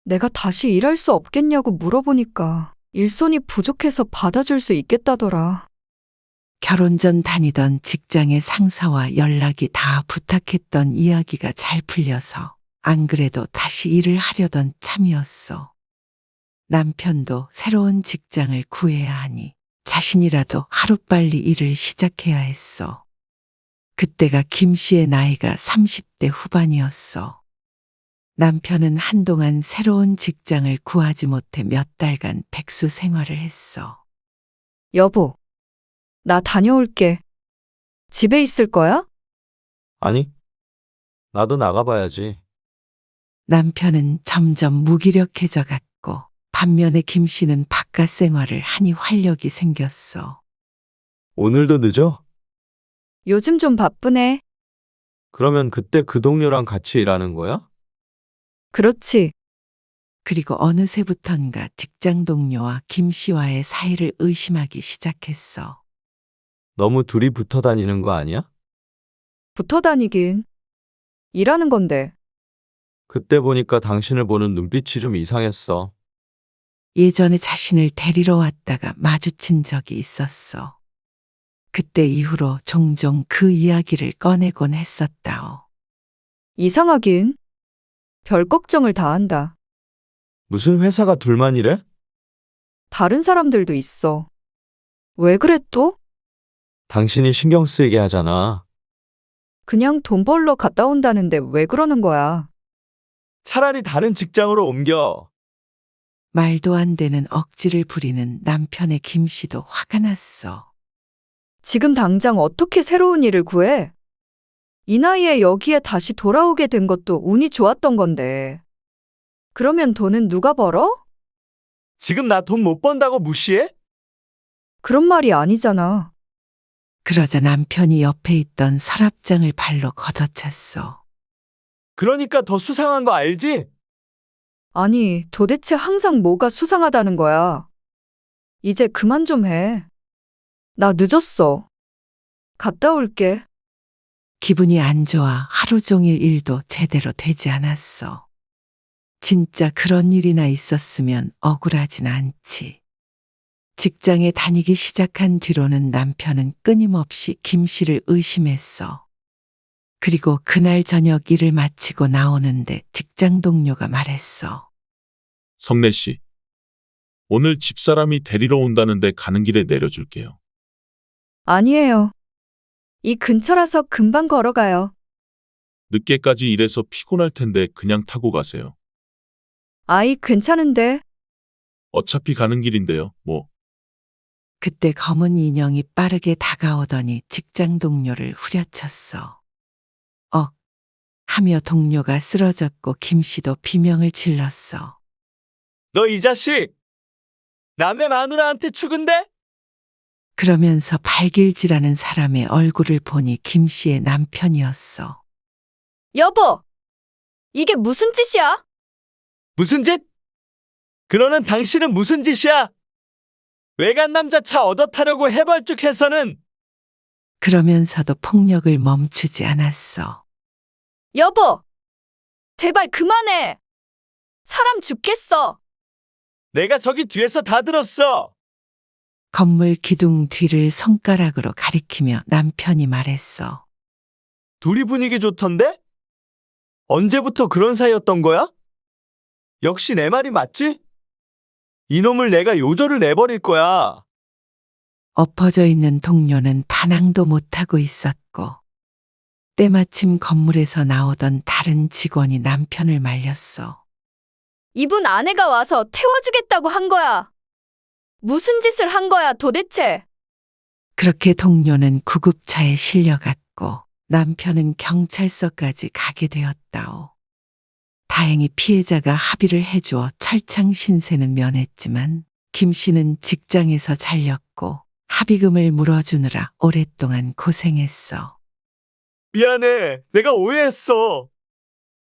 내가 다시 일할 수 없겠냐고 물어보니까 일손이 부족해서 받아줄 수 있겠다더라. 결혼 전 다니던 직장의 상사와 연락이 다 부탁했던 이야기가 잘 풀려서 안 그래도 다시 일을 하려던 참이었어. 남편도 새로운 직장을 구해야 하니 자신이라도 하루빨리 일을 시작해야 했어. 그때가 김 씨의 나이가 30대 후반이었어. 남편은 한동안 새로운 직장을 구하지 못해 몇 달간 백수 생활을 했어. 여보, 나 다녀올게. 집에 있을 거야? 아니, 나도 나가봐야지. 남편은 점점 무기력해져 갔고 반면에 김 씨는 바깥 생활을 하니 활력이 생겼어. 오늘도 늦어? 요즘 좀 바쁘네. 그러면 그때 그 동료랑 같이 일하는 거야? 그렇지. 그리고 어느새부턴가 직장 동료와 김 씨와의 사이를 의심하기 시작했어. 너무 둘이 붙어 다니는 거 아니야? 붙어 다니긴. 일하는 건데. 그때 보니까 당신을 보는 눈빛이 좀 이상했어. 예전에 자신을 데리러 왔다가 마주친 적이 있었어. 그때 이후로 종종 그 이야기를 꺼내곤 했었다오. 이상하긴. 별 걱정을 다 한다. 무슨 회사가 둘만 이래? 다른 사람들도 있어. 왜 그래 또? 당신이 신경 쓰이게 하잖아. 그냥 돈 벌러 갔다 온다는데 왜 그러는 거야? 차라리 다른 직장으로 옮겨. 말도 안 되는 억지를 부리는 남편의 김 씨도 화가 났어. 지금 당장 어떻게 새로운 일을 구해? 이 나이에 여기에 다시 돌아오게 된 것도 운이 좋았던 건데. 그러면 돈은 누가 벌어? 지금 나 돈 못 번다고 무시해? 그런 말이 아니잖아. 그러자 남편이 옆에 있던 서랍장을 발로 걷어찼어. 그러니까 더 수상한 거 알지? 아니, 도대체 항상 뭐가 수상하다는 거야. 이제 그만 좀 해. 나 늦었어. 갔다 올게. 기분이 안 좋아 하루 종일 일도 제대로 되지 않았어. 진짜 그런 일이나 있었으면 억울하진 않지. 직장에 다니기 시작한 뒤로는 남편은 끊임없이 김 씨를 의심했어. 그리고 그날 저녁 일을 마치고 나오는데 직장 동료가 말했어. 성래 씨, 오늘 집사람이 데리러 온다는데 가는 길에 내려줄게요. 아니에요. 이 근처라서 금방 걸어가요. 늦게까지 일해서 피곤할 텐데 그냥 타고 가세요. 아이, 괜찮은데. 어차피 가는 길인데요, 뭐. 그때 검은 인형이 빠르게 다가오더니 직장 동료를 후려쳤어. 억! 하며 동료가 쓰러졌고 김 씨도 비명을 질렀어. 너 이 자식! 남의 마누라한테 죽은데? 그러면서 발길질하는 사람의 얼굴을 보니 김 씨의 남편이었어. 여보! 이게 무슨 짓이야? 무슨 짓? 그러는 당신은 무슨 짓이야? 외간 남자 차 얻어 타려고 해벌쭉해서는. 그러면서도 폭력을 멈추지 않았어. 여보! 제발 그만해! 사람 죽겠어! 내가 저기 뒤에서 다 들었어. 건물 기둥 뒤를 손가락으로 가리키며 남편이 말했어. 둘이 분위기 좋던데? 언제부터 그런 사이였던 거야? 역시 내 말이 맞지? 이놈을 내가 요절을 내버릴 거야. 엎어져 있는 동료는 반항도 못하고 있었고 때마침 건물에서 나오던 다른 직원이 남편을 말렸어. 이분 아내가 와서 태워주겠다고 한 거야. 무슨 짓을 한 거야 도대체? 그렇게 동료는 구급차에 실려갔고 남편은 경찰서까지 가게 되었다오. 다행히 피해자가 합의를 해주어 철창 신세는 면했지만 김 씨는 직장에서 잘렸고 합의금을 물어주느라 오랫동안 고생했어. 미안해. 내가 오해했어.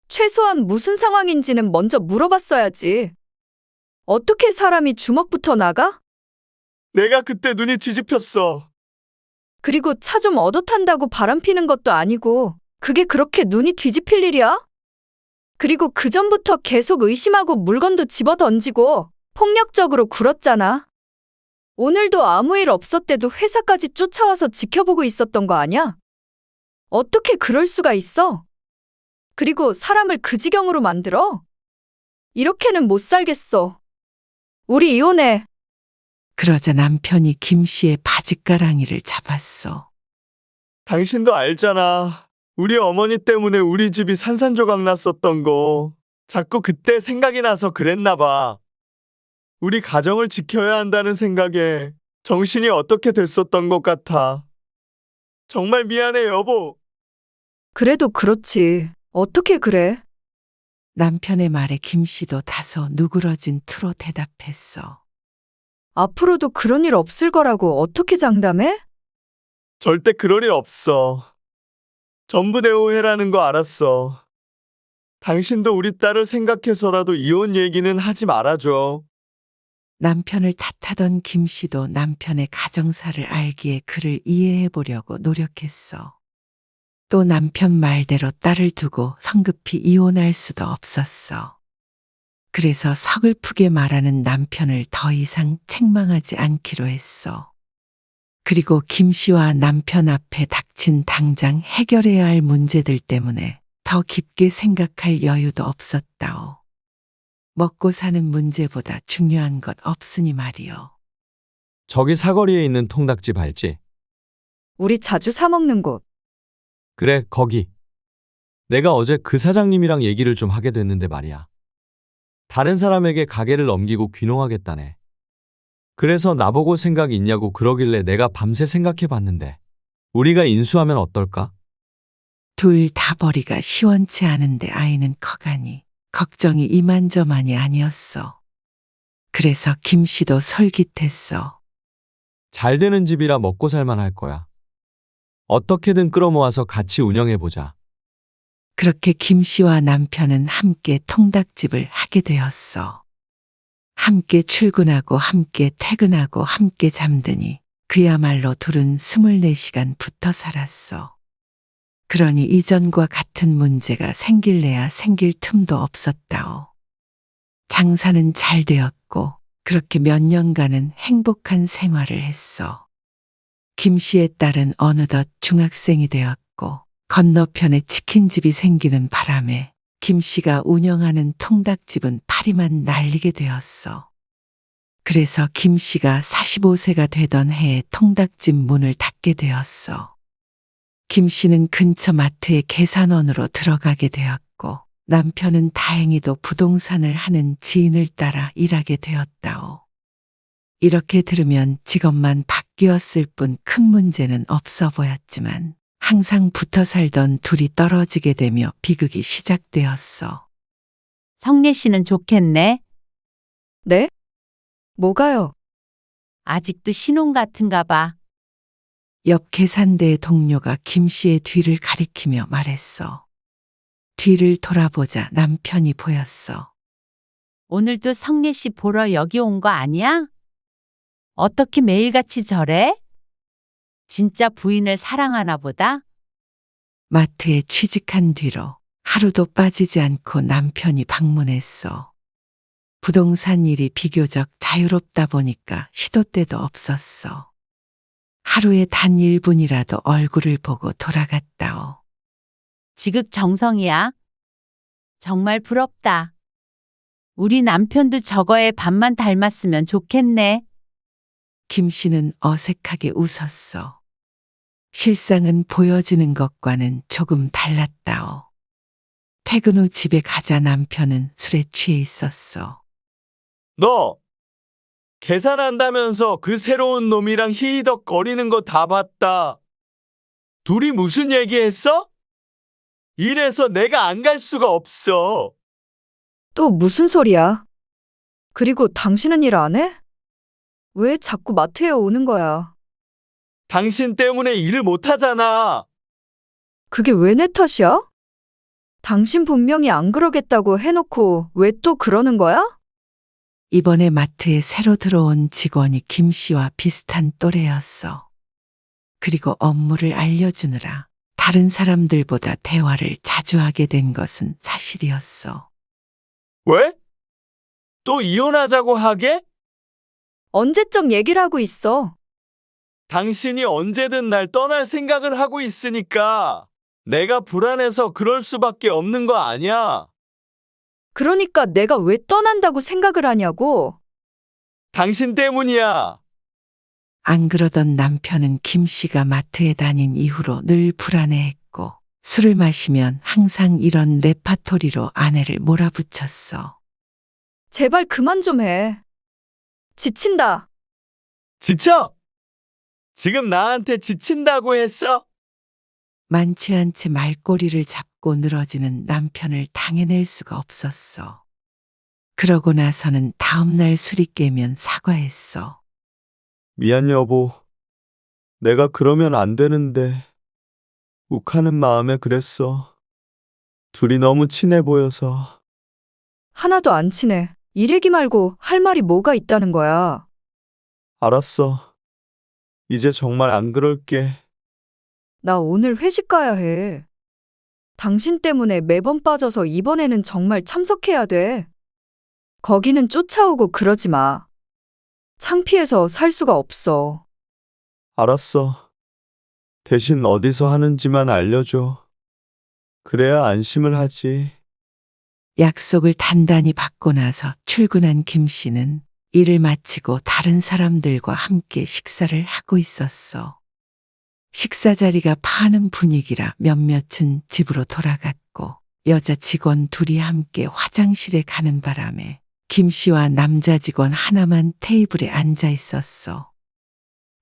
최소한 무슨 상황인지는 먼저 물어봤어야지. 어떻게 사람이 주먹부터 나가? 내가 그때 눈이 뒤집혔어. 그리고 차 좀 얻어 탄다고 바람피는 것도 아니고 그게 그렇게 눈이 뒤집힐 일이야? 그리고 그전부터 계속 의심하고 물건도 집어 던지고 폭력적으로 굴었잖아. 오늘도 아무 일 없었대도 회사까지 쫓아와서 지켜보고 있었던 거 아냐? 어떻게 그럴 수가 있어? 그리고 사람을 그 지경으로 만들어? 이렇게는 못 살겠어. 우리 이혼해. 그러자 남편이 김 씨의 바짓가랑이를 잡았어. 당신도 알잖아. 우리 어머니 때문에 우리 집이 산산조각 났었던 거. 자꾸 그때 생각이 나서 그랬나 봐. 우리 가정을 지켜야 한다는 생각에 정신이 어떻게 됐었던 것 같아. 정말 미안해, 여보. 그래도 그렇지. 어떻게 그래? 남편의 말에 김 씨도 다소 누그러진 투로 대답했어. 앞으로도 그런 일 없을 거라고 어떻게 장담해? 절대 그럴 일 없어. 전부 내 오해라는 거 알았어. 당신도 우리 딸을 생각해서라도 이혼 얘기는 하지 말아줘. 남편을 탓하던 김 씨도 남편의 가정사를 알기에 그를 이해해 보려고 노력했어. 또 남편 말대로 딸을 두고 성급히 이혼할 수도 없었어. 그래서 서글프게 말하는 남편을 더 이상 책망하지 않기로 했어. 그리고 김 씨와 남편 앞에 닥친 당장 해결해야 할 문제들 때문에 더 깊게 생각할 여유도 없었다오. 먹고 사는 문제보다 중요한 것 없으니 말이요. 저기 사거리에 있는 통닭집 알지? 우리 자주 사 먹는 곳. 그래, 거기. 내가 어제 그 사장님이랑 얘기를 좀 하게 됐는데 말이야. 다른 사람에게 가게를 넘기고 귀농하겠다네. 그래서 나보고 생각 있냐고 그러길래 내가 밤새 생각해 봤는데 우리가 인수하면 어떨까? 둘 다 벌이가 시원치 않은데 아이는 커가니 걱정이 이만저만이 아니었어. 그래서 김 씨도 솔깃했어. 잘 되는 집이라 먹고 살만 할 거야. 어떻게든 끌어모아서 같이 운영해보자. 그렇게 김 씨와 남편은 함께 통닭집을 하게 되었어. 함께 출근하고 함께 퇴근하고 함께 잠드니 그야말로 둘은 24시간 붙어 살았어. 그러니 이전과 같은 문제가 생길래야 생길 틈도 없었다오. 장사는 잘 되었고 그렇게 몇 년간은 행복한 생활을 했어. 김 씨의 딸은 어느덧 중학생이 되었고 건너편에 치킨집이 생기는 바람에 김 씨가 운영하는 통닭집은 파리만 날리게 되었어. 그래서 김 씨가 45세가 되던 해에 통닭집 문을 닫게 되었어. 김 씨는 근처 마트에 계산원으로 들어가게 되었고 남편은 다행히도 부동산을 하는 지인을 따라 일하게 되었다오. 이렇게 들으면 직업만 바뀌었을 뿐 큰 문제는 없어 보였지만 항상 붙어 살던 둘이 떨어지게 되며 비극이 시작되었어. 성례 씨는 좋겠네. 네? 뭐가요? 아직도 신혼 같은가 봐. 옆 계산대의 동료가 김 씨의 뒤를 가리키며 말했어. 뒤를 돌아보자 남편이 보였어. 오늘도 성례 씨 보러 여기 온 거 아니야? 어떻게 매일같이 저래? 진짜 부인을 사랑하나 보다? 마트에 취직한 뒤로 하루도 빠지지 않고 남편이 방문했어. 부동산 일이 비교적 자유롭다 보니까 시도 때도 없었어. 하루에 단 1분이라도 얼굴을 보고 돌아갔다오. 지극정성이야. 정말 부럽다. 우리 남편도 저거에 반만 닮았으면 좋겠네. 김 씨는 어색하게 웃었어. 실상은 보여지는 것과는 조금 달랐다오. 퇴근 후 집에 가자 남편은 술에 취해 있었어. 너 계산한다면서 그 새로운 놈이랑 히히덕거리는 거 다 봤다. 둘이 무슨 얘기했어? 이래서 내가 안 갈 수가 없어. 또 무슨 소리야? 그리고 당신은 일 안 해? 왜 자꾸 마트에 오는 거야? 당신 때문에 일을 못 하잖아. 그게 왜 내 탓이야? 당신 분명히 안 그러겠다고 해놓고 왜 또 그러는 거야? 이번에 마트에 새로 들어온 직원이 김 씨와 비슷한 또래였어. 그리고 업무를 알려주느라 다른 사람들보다 대화를 자주 하게 된 것은 사실이었어. 왜? 또 이혼하자고 하게? 언제적 얘기를 하고 있어? 당신이 언제든 날 떠날 생각을 하고 있으니까 내가 불안해서 그럴 수밖에 없는 거 아니야. 그러니까 내가 왜 떠난다고 생각을 하냐고. 당신 때문이야. 안 그러던 남편은 김 씨가 마트에 다닌 이후로 늘 불안해했고 술을 마시면 항상 이런 레파토리로 아내를 몰아붙였어. 제발 그만 좀 해. 지친다. 지쳐! 지금 나한테 지친다고 했어? 만취한 채 말꼬리를 잡고 늘어지는 남편을 당해낼 수가 없었어. 그러고 나서는 다음날 술이 깨면 사과했어. 미안 여보. 내가 그러면 안 되는데. 욱하는 마음에 그랬어. 둘이 너무 친해 보여서. 하나도 안 친해. 일 얘기 말고 할 말이 뭐가 있다는 거야. 알았어. 이제 정말 안 그럴게. 나 오늘 회식 가야 해. 당신 때문에 매번 빠져서 이번에는 정말 참석해야 돼. 거기는 쫓아오고 그러지 마. 창피해서 살 수가 없어. 알았어. 대신 어디서 하는지만 알려줘. 그래야 안심을 하지. 약속을 단단히 받고 나서 출근한 김 씨는 일을 마치고 다른 사람들과 함께 식사를 하고 있었어. 식사 자리가 파는 분위기라 몇몇은 집으로 돌아갔고 여자 직원 둘이 함께 화장실에 가는 바람에 김 씨와 남자 직원 하나만 테이블에 앉아 있었어.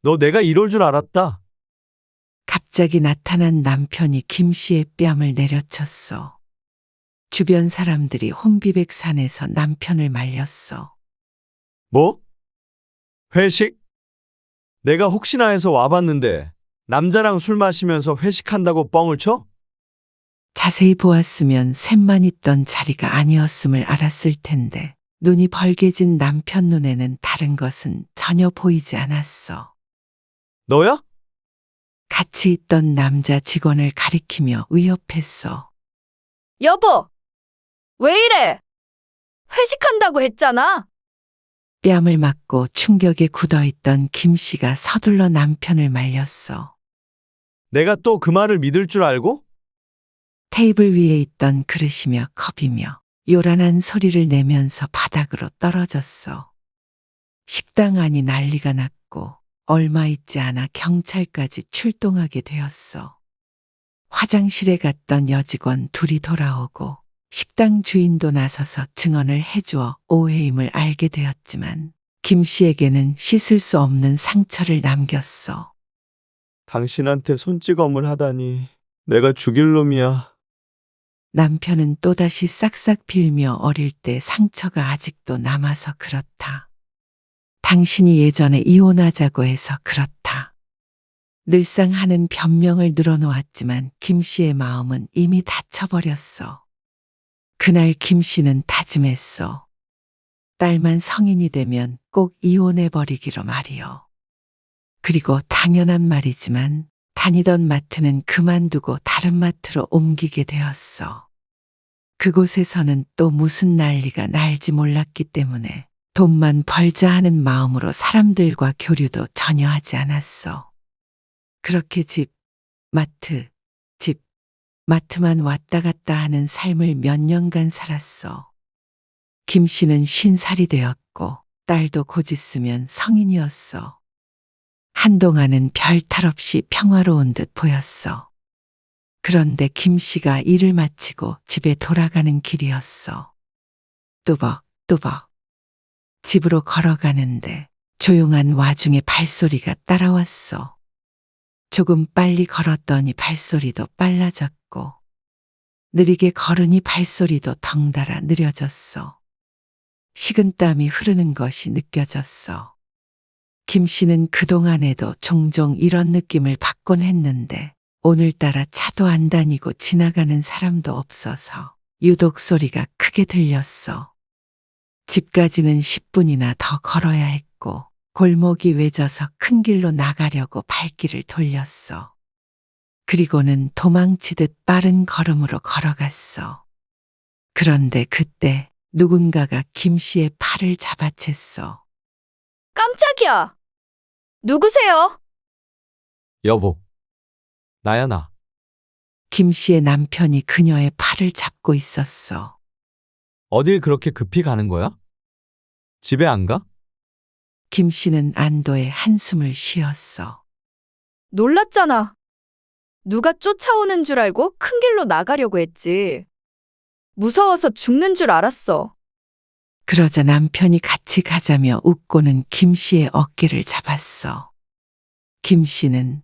너 내가 이럴 줄 알았다. 갑자기 나타난 남편이 김 씨의 뺨을 내려쳤어. 주변 사람들이 혼비백산해서 남편을 말렸어. 뭐? 회식? 내가 혹시나 해서 와봤는데 남자랑 술 마시면서 회식한다고 뻥을 쳐? 자세히 보았으면 셋만 있던 자리가 아니었음을 알았을 텐데 눈이 벌게진 남편 눈에는 다른 것은 전혀 보이지 않았어. 너야? 같이 있던 남자 직원을 가리키며 위협했어. 여보! 왜 이래? 회식한다고 했잖아. 뺨을 맞고 충격에 굳어있던 김 씨가 서둘러 남편을 말렸어. 내가 또 그 말을 믿을 줄 알고? 테이블 위에 있던 그릇이며 컵이며 요란한 소리를 내면서 바닥으로 떨어졌어. 식당 안이 난리가 났고 얼마 있지 않아 경찰까지 출동하게 되었어. 화장실에 갔던 여직원 둘이 돌아오고 식당 주인도 나서서 증언을 해주어 오해임을 알게 되었지만 김 씨에게는 씻을 수 없는 상처를 남겼어. 당신한테 손찌검을 하다니. 내가 죽일 놈이야. 남편은 또다시 싹싹 빌며 어릴 때 상처가 아직도 남아서 그렇다. 당신이 예전에 이혼하자고 해서 그렇다. 늘상 하는 변명을 늘어놓았지만 김 씨의 마음은 이미 다쳐버렸어. 그날 김 씨는 다짐했어. 딸만 성인이 되면 꼭 이혼해버리기로 말이요. 그리고 당연한 말이지만 다니던 마트는 그만두고 다른 마트로 옮기게 되었어. 그곳에서는 또 무슨 난리가 날지 몰랐기 때문에 돈만 벌자 하는 마음으로 사람들과 교류도 전혀 하지 않았어. 그렇게 집, 마트만 왔다 갔다 하는 삶을 몇 년간 살았어. 김 씨는 50살이 되었고 딸도 곧 있으면 성인이었어. 한동안은 별 탈 없이 평화로운 듯 보였어. 그런데 김 씨가 일을 마치고 집에 돌아가는 길이었어. 뚜벅뚜벅. 집으로 걸어가는데 조용한 와중에 발소리가 따라왔어. 조금 빨리 걸었더니 발소리도 빨라졌고 느리게 걸으니 발소리도 덩달아 느려졌어. 식은땀이 흐르는 것이 느껴졌어. 김 씨는 그동안에도 종종 이런 느낌을 받곤 했는데 오늘따라 차도 안 다니고 지나가는 사람도 없어서 유독 소리가 크게 들렸어. 집까지는 10분이나 더 걸어야 했고 골목이 외져서 큰 길로 나가려고 발길을 돌렸어. 그리고는 도망치듯 빠른 걸음으로 걸어갔어. 그런데 그때 누군가가 김 씨의 팔을 잡아챘어. 깜짝이야. 누구세요? 여보. 나야 나. 김 씨의 남편이 그녀의 팔을 잡고 있었어. 어딜 그렇게 급히 가는 거야? 집에 안 가? 김 씨는 안도의 한숨을 쉬었어. 놀랐잖아. 누가 쫓아오는 줄 알고 큰 길로 나가려고 했지. 무서워서 죽는 줄 알았어. 그러자 남편이 같이 가자며 웃고는 김 씨의 어깨를 잡았어. 김 씨는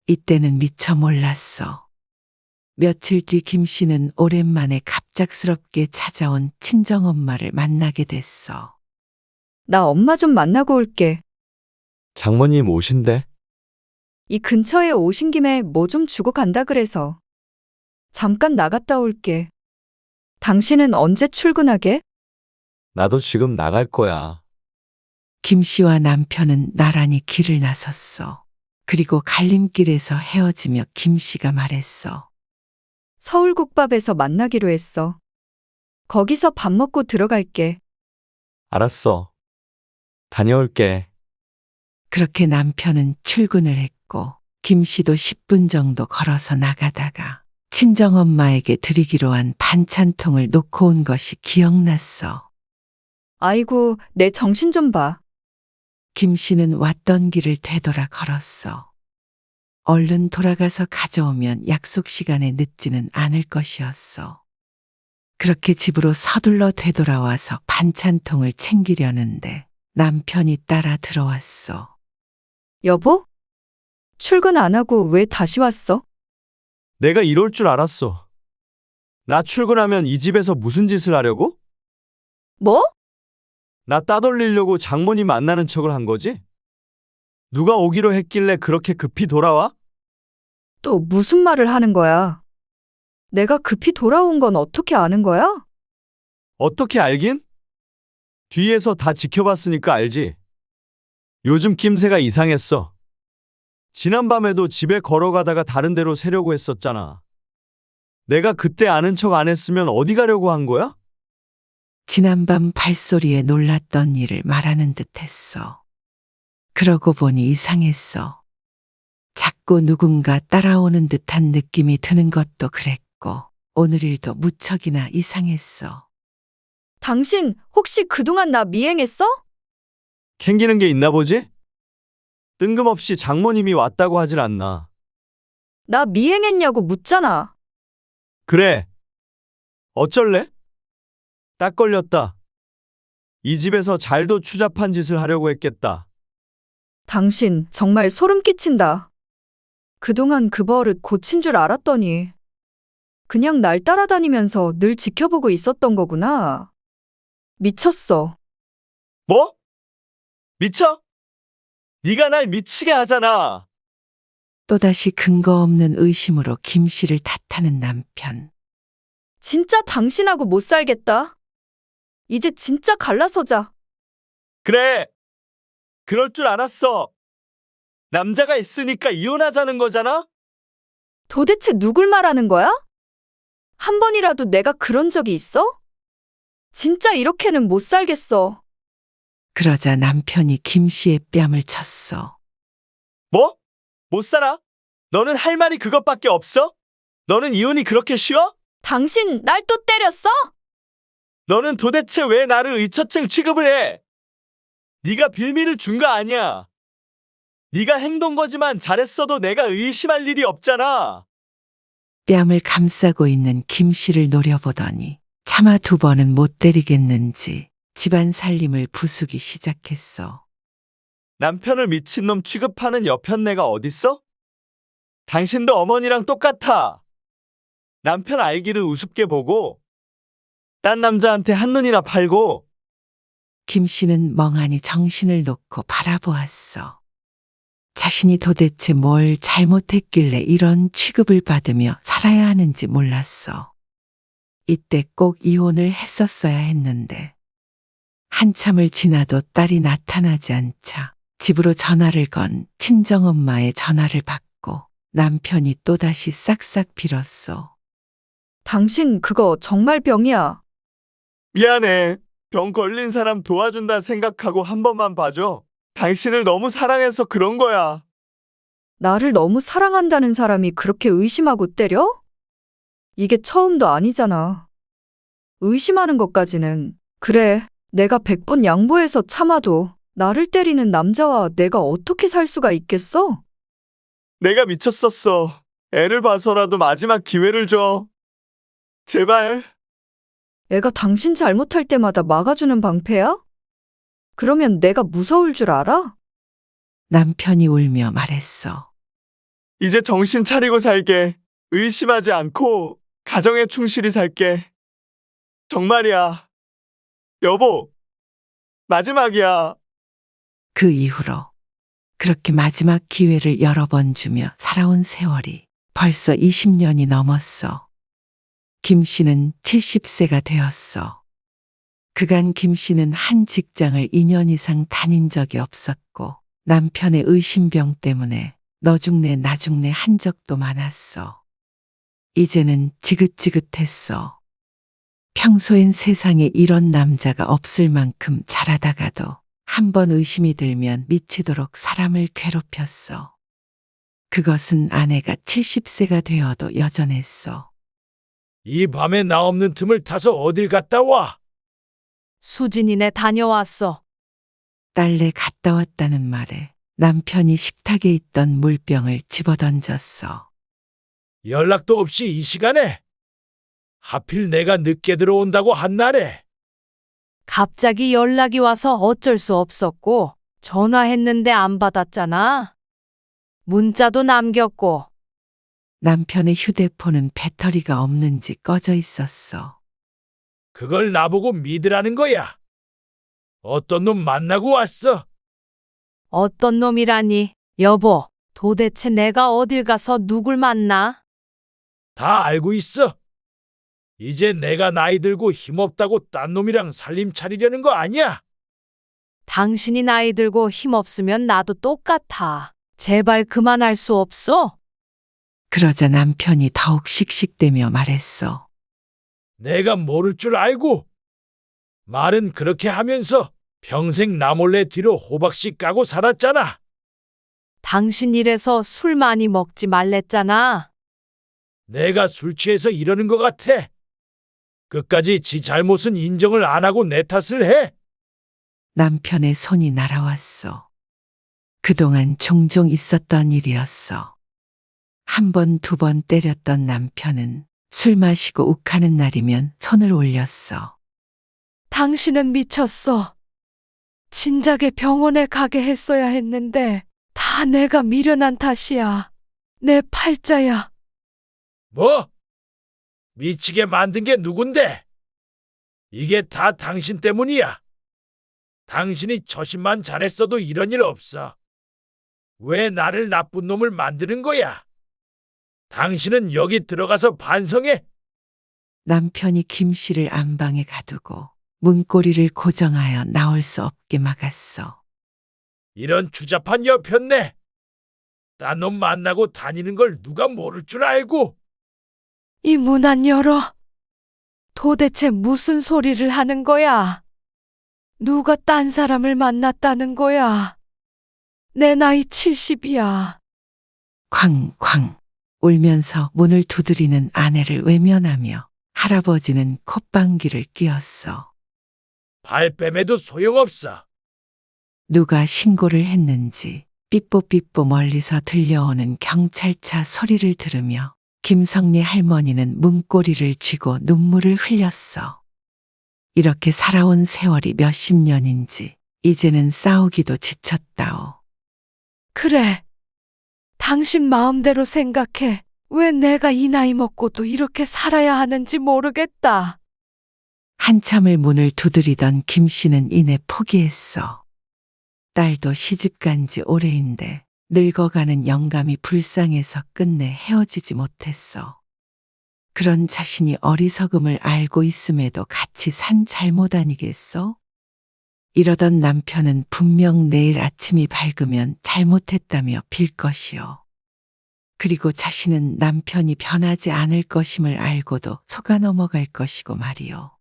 이때는 미처 몰랐어. 며칠 뒤 김 씨는 오랜만에 갑작스럽게 찾아온 친정엄마를 만나게 됐어. 나 엄마 좀 만나고 올게. 장모님 오신대? 이 근처에 오신 김에 뭐 좀 주고 간다 그래서. 잠깐 나갔다 올게. 당신은 언제 출근하게? 나도 지금 나갈 거야. 김 씨와 남편은 나란히 길을 나섰어. 그리고 갈림길에서 헤어지며 김 씨가 말했어. 서울국밥에서 만나기로 했어. 거기서 밥 먹고 들어갈게. 알았어. 다녀올게. 그렇게 남편은 출근을 했고 김 씨도 10분 정도 걸어서 나가다가 친정엄마에게 드리기로 한 반찬통을 놓고 온 것이 기억났어. 아이고, 내 정신 좀 봐. 김 씨는 왔던 길을 되돌아 걸었어. 얼른 돌아가서 가져오면 약속 시간에 늦지는 않을 것이었어. 그렇게 집으로 서둘러 되돌아와서 반찬통을 챙기려는데 남편이 따라 들어왔어. 여보? 출근 안 하고 왜 다시 왔어? 내가 이럴 줄 알았어. 나 출근하면 이 집에서 무슨 짓을 하려고? 뭐? 나 따돌리려고 장모님 만나는 척을 한 거지? 누가 오기로 했길래 그렇게 급히 돌아와? 또 무슨 말을 하는 거야? 내가 급히 돌아온 건 어떻게 아는 거야? 어떻게 알긴? 뒤에서 다 지켜봤으니까 알지. 요즘 낌새가 이상했어. 지난밤에도 집에 걸어가다가 다른 데로 새려고 했었잖아. 내가 그때 아는 척 안 했으면 어디 가려고 한 거야? 지난밤 발소리에 놀랐던 일을 말하는 듯 했어. 그러고 보니 이상했어. 자꾸 누군가 따라오는 듯한 느낌이 드는 것도 그랬고 오늘 일도 무척이나 이상했어. 당신 혹시 그동안 나 미행했어? 캥기는 게 있나 보지? 뜬금없이 장모님이 왔다고 하질 않나. 나 미행했냐고 묻잖아. 그래. 어쩔래? 딱 걸렸다. 이 집에서 잘도 추잡한 짓을 하려고 했겠다. 당신 정말 소름 끼친다. 그동안 그 버릇 고친 줄 알았더니 그냥 날 따라다니면서 늘 지켜보고 있었던 거구나. 미쳤어. 뭐? 미쳐? 네가 날 미치게 하잖아. 또다시 근거 없는 의심으로 김 씨를 탓하는 남편. 진짜 당신하고 못 살겠다. 이제 진짜 갈라서자. 그래. 그럴 줄 알았어. 남자가 있으니까 이혼하자는 거잖아? 도대체 누굴 말하는 거야? 한 번이라도 내가 그런 적이 있어? 진짜 이렇게는 못 살겠어. 그러자 남편이 김 씨의 뺨을 쳤어. 뭐? 못 살아? 너는 할 말이 그것밖에 없어? 너는 이혼이 그렇게 쉬워? 당신 날 또 때렸어? 너는 도대체 왜 나를 의처증 취급을 해? 네가 빌미를 준 거 아니야. 네가 행동 거지만 잘했어도 내가 의심할 일이 없잖아. 뺨을 감싸고 있는 김 씨를 노려보더니 차마 두 번은 못 때리겠는지 집안 살림을 부수기 시작했어. 남편을 미친놈 취급하는 여편네가 어딨어? 당신도 어머니랑 똑같아. 남편 알기를 우습게 보고 딴 남자한테 한눈이나 팔고. 김 씨는 멍하니 정신을 놓고 바라보았어. 자신이 도대체 뭘 잘못했길래 이런 취급을 받으며 살아야 하는지 몰랐어. 이때 꼭 이혼을 했었어야 했는데 한참을 지나도 딸이 나타나지 않자 집으로 전화를 건 친정엄마의 전화를 받고 남편이 또다시 싹싹 빌었어. 당신 그거 정말 병이야. 미안해. 병 걸린 사람 도와준다 생각하고 한 번만 봐줘. 당신을 너무 사랑해서 그런 거야. 나를 너무 사랑한다는 사람이 그렇게 의심하고 때려? 이게 처음도 아니잖아. 의심하는 것까지는. 그래, 내가 100번 양보해서 참아도 나를 때리는 남자와 내가 어떻게 살 수가 있겠어? 내가 미쳤었어. 애를 봐서라도 마지막 기회를 줘. 제발. 애가 당신 잘못할 때마다 막아주는 방패야? 그러면 내가 무서울 줄 알아? 남편이 울며 말했어. 이제 정신 차리고 살게. 의심하지 않고 가정에 충실히 살게. 정말이야. 여보, 마지막이야. 그 이후로 그렇게 마지막 기회를 여러 번 주며 살아온 세월이 벌써 20년이 넘었어. 김 씨는 70세가 되었어. 그간 김 씨는 한 직장을 2년 이상 다닌 적이 없었고 남편의 의심병 때문에 너 죽네 나 죽네 한 적도 많았어. 이제는 지긋지긋했어. 평소엔 세상에 이런 남자가 없을 만큼 잘하다가도 한 번 의심이 들면 미치도록 사람을 괴롭혔어. 그것은 아내가 70세가 되어도 여전했어. 이 밤에 나 없는 틈을 타서 어딜 갔다 와? 수진이네 다녀왔어. 딸내 갔다 왔다는 말에 남편이 식탁에 있던 물병을 집어던졌어. 연락도 없이 이 시간에? 하필 내가 늦게 들어온다고 한 날에? 갑자기 연락이 와서 어쩔 수 없었고 전화했는데 안 받았잖아. 문자도 남겼고. 남편의 휴대폰은 배터리가 없는지 꺼져 있었어. 그걸 나보고 믿으라는 거야. 어떤 놈 만나고 왔어? 어떤 놈이라니. 여보, 도대체 내가 어딜 가서 누굴 만나? 다 알고 있어. 이제 내가 나이 들고 힘없다고 딴 놈이랑 살림 차리려는 거 아니야? 당신이 나이 들고 힘없으면 나도 똑같아. 제발 그만할 수 없어? 그러자 남편이 더욱 씩씩대며 말했어. 내가 모를 줄 알고. 말은 그렇게 하면서 평생 나 몰래 뒤로 호박씨 까고 살았잖아. 당신 이래서 술 많이 먹지 말랬잖아. 내가 술 취해서 이러는 것 같아. 끝까지 지 잘못은 인정을 안 하고 내 탓을 해. 남편의 손이 날아왔어. 그동안 종종 있었던 일이었어. 한 번, 두 번 때렸던 남편은 술 마시고 욱하는 날이면 손을 올렸어. 당신은 미쳤어. 진작에 병원에 가게 했어야 했는데 다 내가 미련한 탓이야. 내 팔자야. 뭐? 미치게 만든 게 누군데? 이게 다 당신 때문이야. 당신이 처신만 잘했어도 이런 일 없어. 왜 나를 나쁜 놈을 만드는 거야? 당신은 여기 들어가서 반성해. 남편이 김 씨를 안방에 가두고 문고리를 고정하여 나올 수 없게 막았어. 이런 추잡한 여편네. 딴 놈 만나고 다니는 걸 누가 모를 줄 알고. 이 문 안 열어. 도대체 무슨 소리를 하는 거야? 누가 딴 사람을 만났다는 거야? 내 나이 70이야. 쾅쾅 울면서 문을 두드리는 아내를 외면하며 할아버지는 콧방귀를 뀌었어. 발뺌에도 소용없어. 누가 신고를 했는지 삐뽀삐뽀 멀리서 들려오는 경찰차 소리를 들으며 김성례 할머니는 문고리를 쥐고 눈물을 흘렸어. 이렇게 살아온 세월이 몇십 년인지 이제는 싸우기도 지쳤다오. 그래. 당신 마음대로 생각해. 왜 내가 이 나이 먹고도 이렇게 살아야 하는지 모르겠다. 한참을 문을 두드리던 김 씨는 이내 포기했어. 딸도 시집간 지 오래인데 늙어가는 영감이 불쌍해서 끝내 헤어지지 못했어. 그런 자신이 어리석음을 알고 있음에도 같이 산 잘못 아니겠어? 이러던 남편은 분명 내일 아침이 밝으면 잘못했다며 빌 것이요. 그리고 자신은 남편이 변하지 않을 것임을 알고도 속아 넘어갈 것이고 말이요.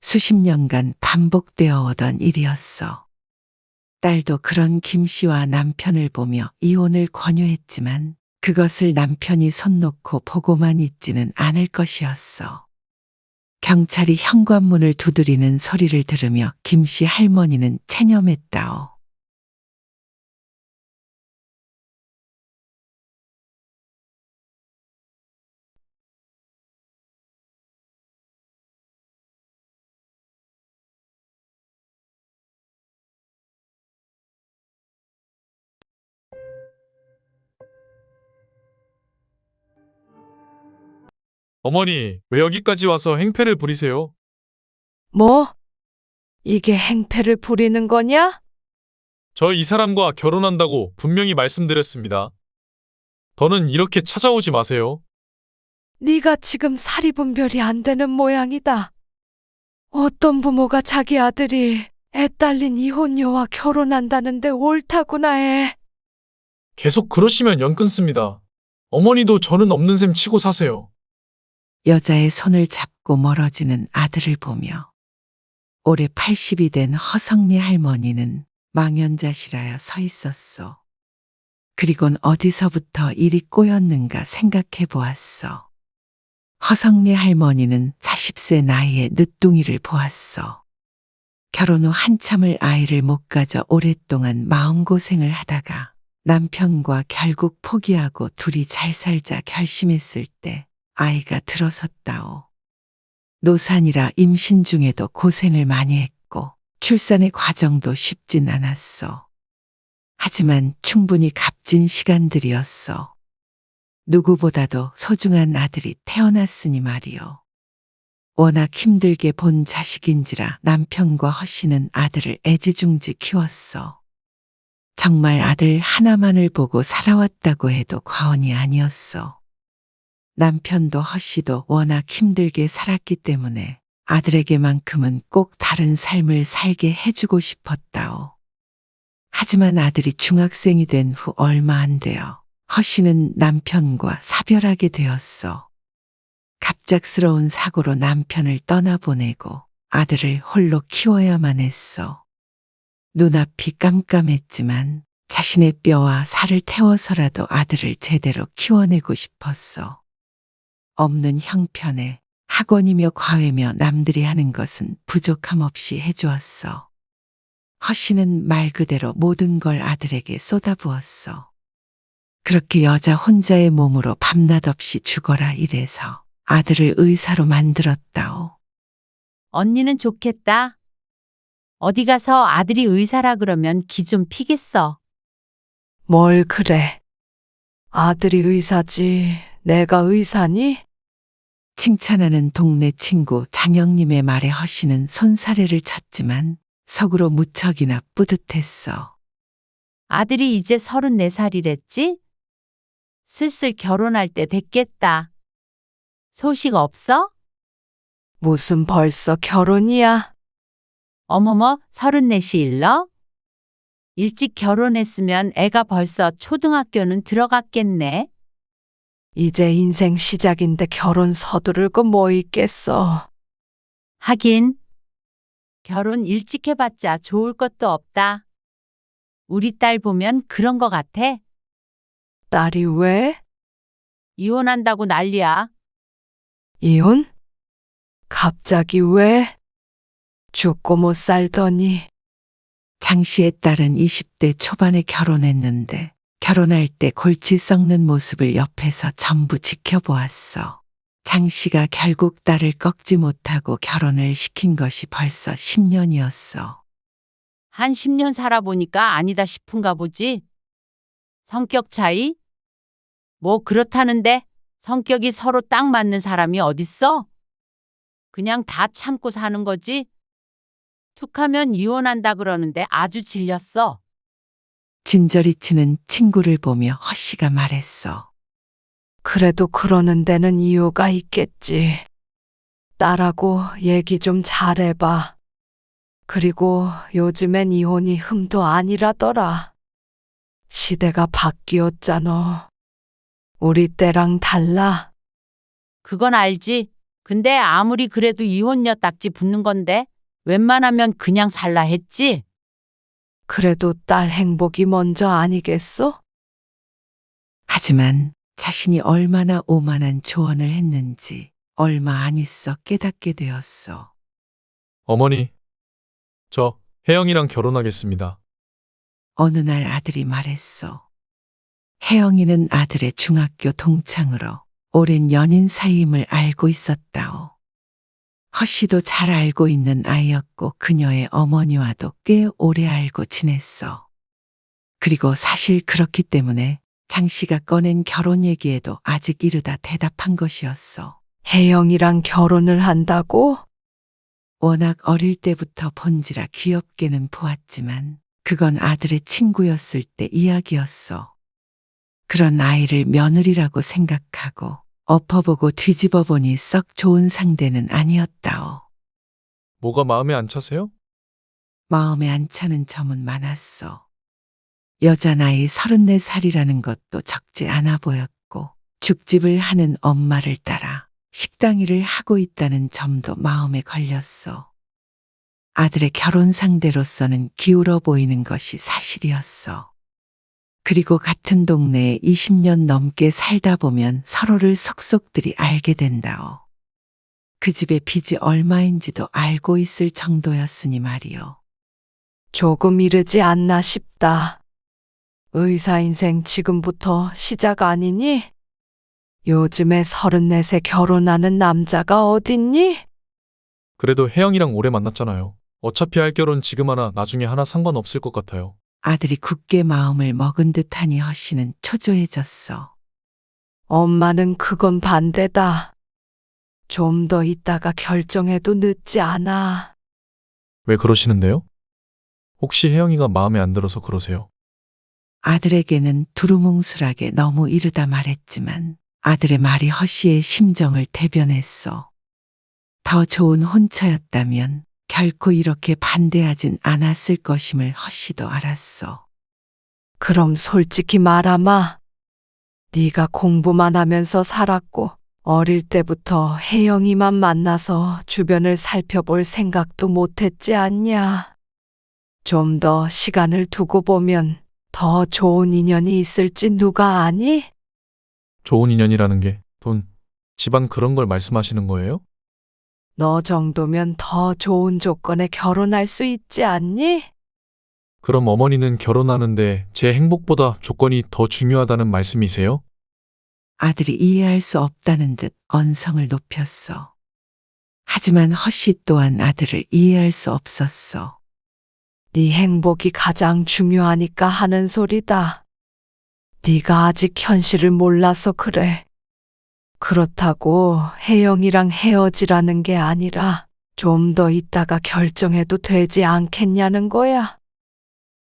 수십 년간 반복되어 오던 일이었어. 딸도 그런 김 씨와 남편을 보며 이혼을 권유했지만 그것을 남편이 손 놓고 보고만 있지는 않을 것이었어. 경찰이 현관문을 두드리는 소리를 들으며 김씨 할머니는 체념했다오. 어머니, 왜 여기까지 와서 행패를 부리세요? 뭐? 이게 행패를 부리는 거냐? 저 이 사람과 결혼한다고 분명히 말씀드렸습니다. 더는 이렇게 찾아오지 마세요. 네가 지금 사리분별이 안 되는 모양이다. 어떤 부모가 자기 아들이 애 딸린 이혼녀와 결혼한다는데 옳다구나 해. 계속 그러시면 연 끊습니다. 어머니도 저는 없는 셈 치고 사세요. 여자의 손을 잡고 멀어지는 아들을 보며 올해 80이 된 허성리 할머니는 망연자실하여 서 있었소. 그리곤 어디서부터 일이 꼬였는가 생각해 보았소. 허성리 할머니는 40세 나이에 늦둥이를 보았소. 결혼 후 한참을 아이를 못 가져 오랫동안 마음고생을 하다가 남편과 결국 포기하고 둘이 잘 살자 결심했을 때 아이가 들어섰다오. 노산이라 임신 중에도 고생을 많이 했고 출산의 과정도 쉽진 않았소. 하지만 충분히 값진 시간들이었소. 누구보다도 소중한 아들이 태어났으니 말이오. 워낙 힘들게 본 자식인지라 남편과 허씨는 아들을 애지중지 키웠소. 정말 아들 하나만을 보고 살아왔다고 해도 과언이 아니었소. 남편도 허씨도 워낙 힘들게 살았기 때문에 아들에게만큼은 꼭 다른 삶을 살게 해주고 싶었다오. 하지만 아들이 중학생이 된 후 얼마 안 되어 허씨는 남편과 사별하게 되었소. 갑작스러운 사고로 남편을 떠나보내고 아들을 홀로 키워야만 했소. 눈앞이 깜깜했지만 자신의 뼈와 살을 태워서라도 아들을 제대로 키워내고 싶었소. 없는 형편에 학원이며 과외며 남들이 하는 것은 부족함 없이 해주었소. 허씨는 말 그대로 모든 걸 아들에게 쏟아부었소. 그렇게 여자 혼자의 몸으로 밤낮 없이 죽어라 이래서 아들을 의사로 만들었다오. 언니는 좋겠다. 어디 가서 아들이 의사라 그러면 기 좀 피겠어. 뭘 그래. 아들이 의사지 내가 의사니? 칭찬하는 동네 친구 장영님의 말에 허씨는 손사래를 쳤지만 속으로 무척이나 뿌듯했어. 아들이 이제 34살이랬지? 슬슬 결혼할 때 됐겠다. 소식 없어? 무슨 벌써 결혼이야? 어머머, 34시 일러? 일찍 결혼했으면 애가 벌써 초등학교는 들어갔겠네. 이제 인생 시작인데 결혼 서두를 거 뭐 있겠어. 하긴 결혼 일찍 해봤자 좋을 것도 없다. 우리 딸 보면 그런 거 같아. 딸이 왜? 이혼한다고 난리야. 이혼? 갑자기 왜? 죽고 못 살더니. 장 씨의 딸은 20대 초반에 결혼했는데 결혼할 때 골치 썩는 모습을 옆에서 전부 지켜보았어. 장 씨가 결국 딸을 꺾지 못하고 결혼을 시킨 것이 벌써 10년이었어. 한 10년 살아보니까 아니다 싶은가 보지. 성격 차이? 뭐 그렇다는데 성격이 서로 딱 맞는 사람이 어딨어? 그냥 다 참고 사는 거지. 툭하면 이혼한다 그러는데 아주 질렸어. 진저리 치는 친구를 보며 허씨가 말했어. 그래도 그러는 데는 이유가 있겠지. 딸하고 얘기 좀 잘해봐. 그리고 요즘엔 이혼이 흠도 아니라더라. 시대가 바뀌었잖아. 우리 때랑 달라. 그건 알지. 근데 아무리 그래도 이혼녀 딱지 붙는 건데 웬만하면 그냥 살라 했지. 그래도 딸 행복이 먼저 아니겠어? 하지만 자신이 얼마나 오만한 조언을 했는지 얼마 안 있어 깨닫게 되었소. 어머니, 저 혜영이랑 결혼하겠습니다. 어느 날 아들이 말했소. 혜영이는 아들의 중학교 동창으로 오랜 연인 사이임을 알고 있었다오. 허씨도 잘 알고 있는 아이였고 그녀의 어머니와도 꽤 오래 알고 지냈어. 그리고 사실 그렇기 때문에 장 씨가 꺼낸 결혼 얘기에도 아직 이르다 대답한 것이었어. 혜영이랑 결혼을 한다고? 워낙 어릴 때부터 본지라 귀엽게는 보았지만 그건 아들의 친구였을 때 이야기였어. 그런 아이를 며느리라고 생각하고 엎어보고 뒤집어 보니 썩 좋은 상대는 아니었다오. 뭐가 마음에 안 차세요? 마음에 안 차는 점은 많았어. 여자 나이 34살이라는 것도 적지 않아 보였고 죽집을 하는 엄마를 따라 식당 일을 하고 있다는 점도 마음에 걸렸어. 아들의 결혼 상대로서는 기울어 보이는 것이 사실이었어. 그리고 같은 동네에 20년 넘게 살다 보면 서로를 속속들이 알게 된다오. 그 집의 빚이 얼마인지도 알고 있을 정도였으니 말이오. 조금 이르지 않나 싶다. 의사 인생 지금부터 시작 아니니? 요즘에 34세 결혼하는 남자가 어딨니? 그래도 혜영이랑 오래 만났잖아요. 어차피 할 결혼 지금 하나 나중에 하나 상관없을 것 같아요. 아들이 굳게 마음을 먹은 듯하니 허씨는 초조해졌어. 엄마는 그건 반대다. 좀 더 있다가 결정해도 늦지 않아. 왜 그러시는데요? 혹시 혜영이가 마음에 안 들어서 그러세요? 아들에게는 두루뭉술하게 너무 이르다 말했지만 아들의 말이 허씨의 심정을 대변했어. 더 좋은 혼처였다면 결코 이렇게 반대하진 않았을 것임을 허씨도 알았어. 그럼 솔직히 말하마. 네가 공부만 하면서 살았고 어릴 때부터 혜영이만 만나서 주변을 살펴볼 생각도 못했지 않냐. 좀 더 시간을 두고 보면 더 좋은 인연이 있을지 누가 아니? 좋은 인연이라는 게 돈, 집안 그런 걸 말씀하시는 거예요? 너 정도면 더 좋은 조건에 결혼할 수 있지 않니? 그럼 어머니는 결혼하는데 제 행복보다 조건이 더 중요하다는 말씀이세요? 아들이 이해할 수 없다는 듯 언성을 높였어. 하지만 허씨 또한 아들을 이해할 수 없었어. 네 행복이 가장 중요하니까 하는 소리다. 네가 아직 현실을 몰라서 그래. 그렇다고 혜영이랑 헤어지라는 게 아니라 좀 더 있다가 결정해도 되지 않겠냐는 거야.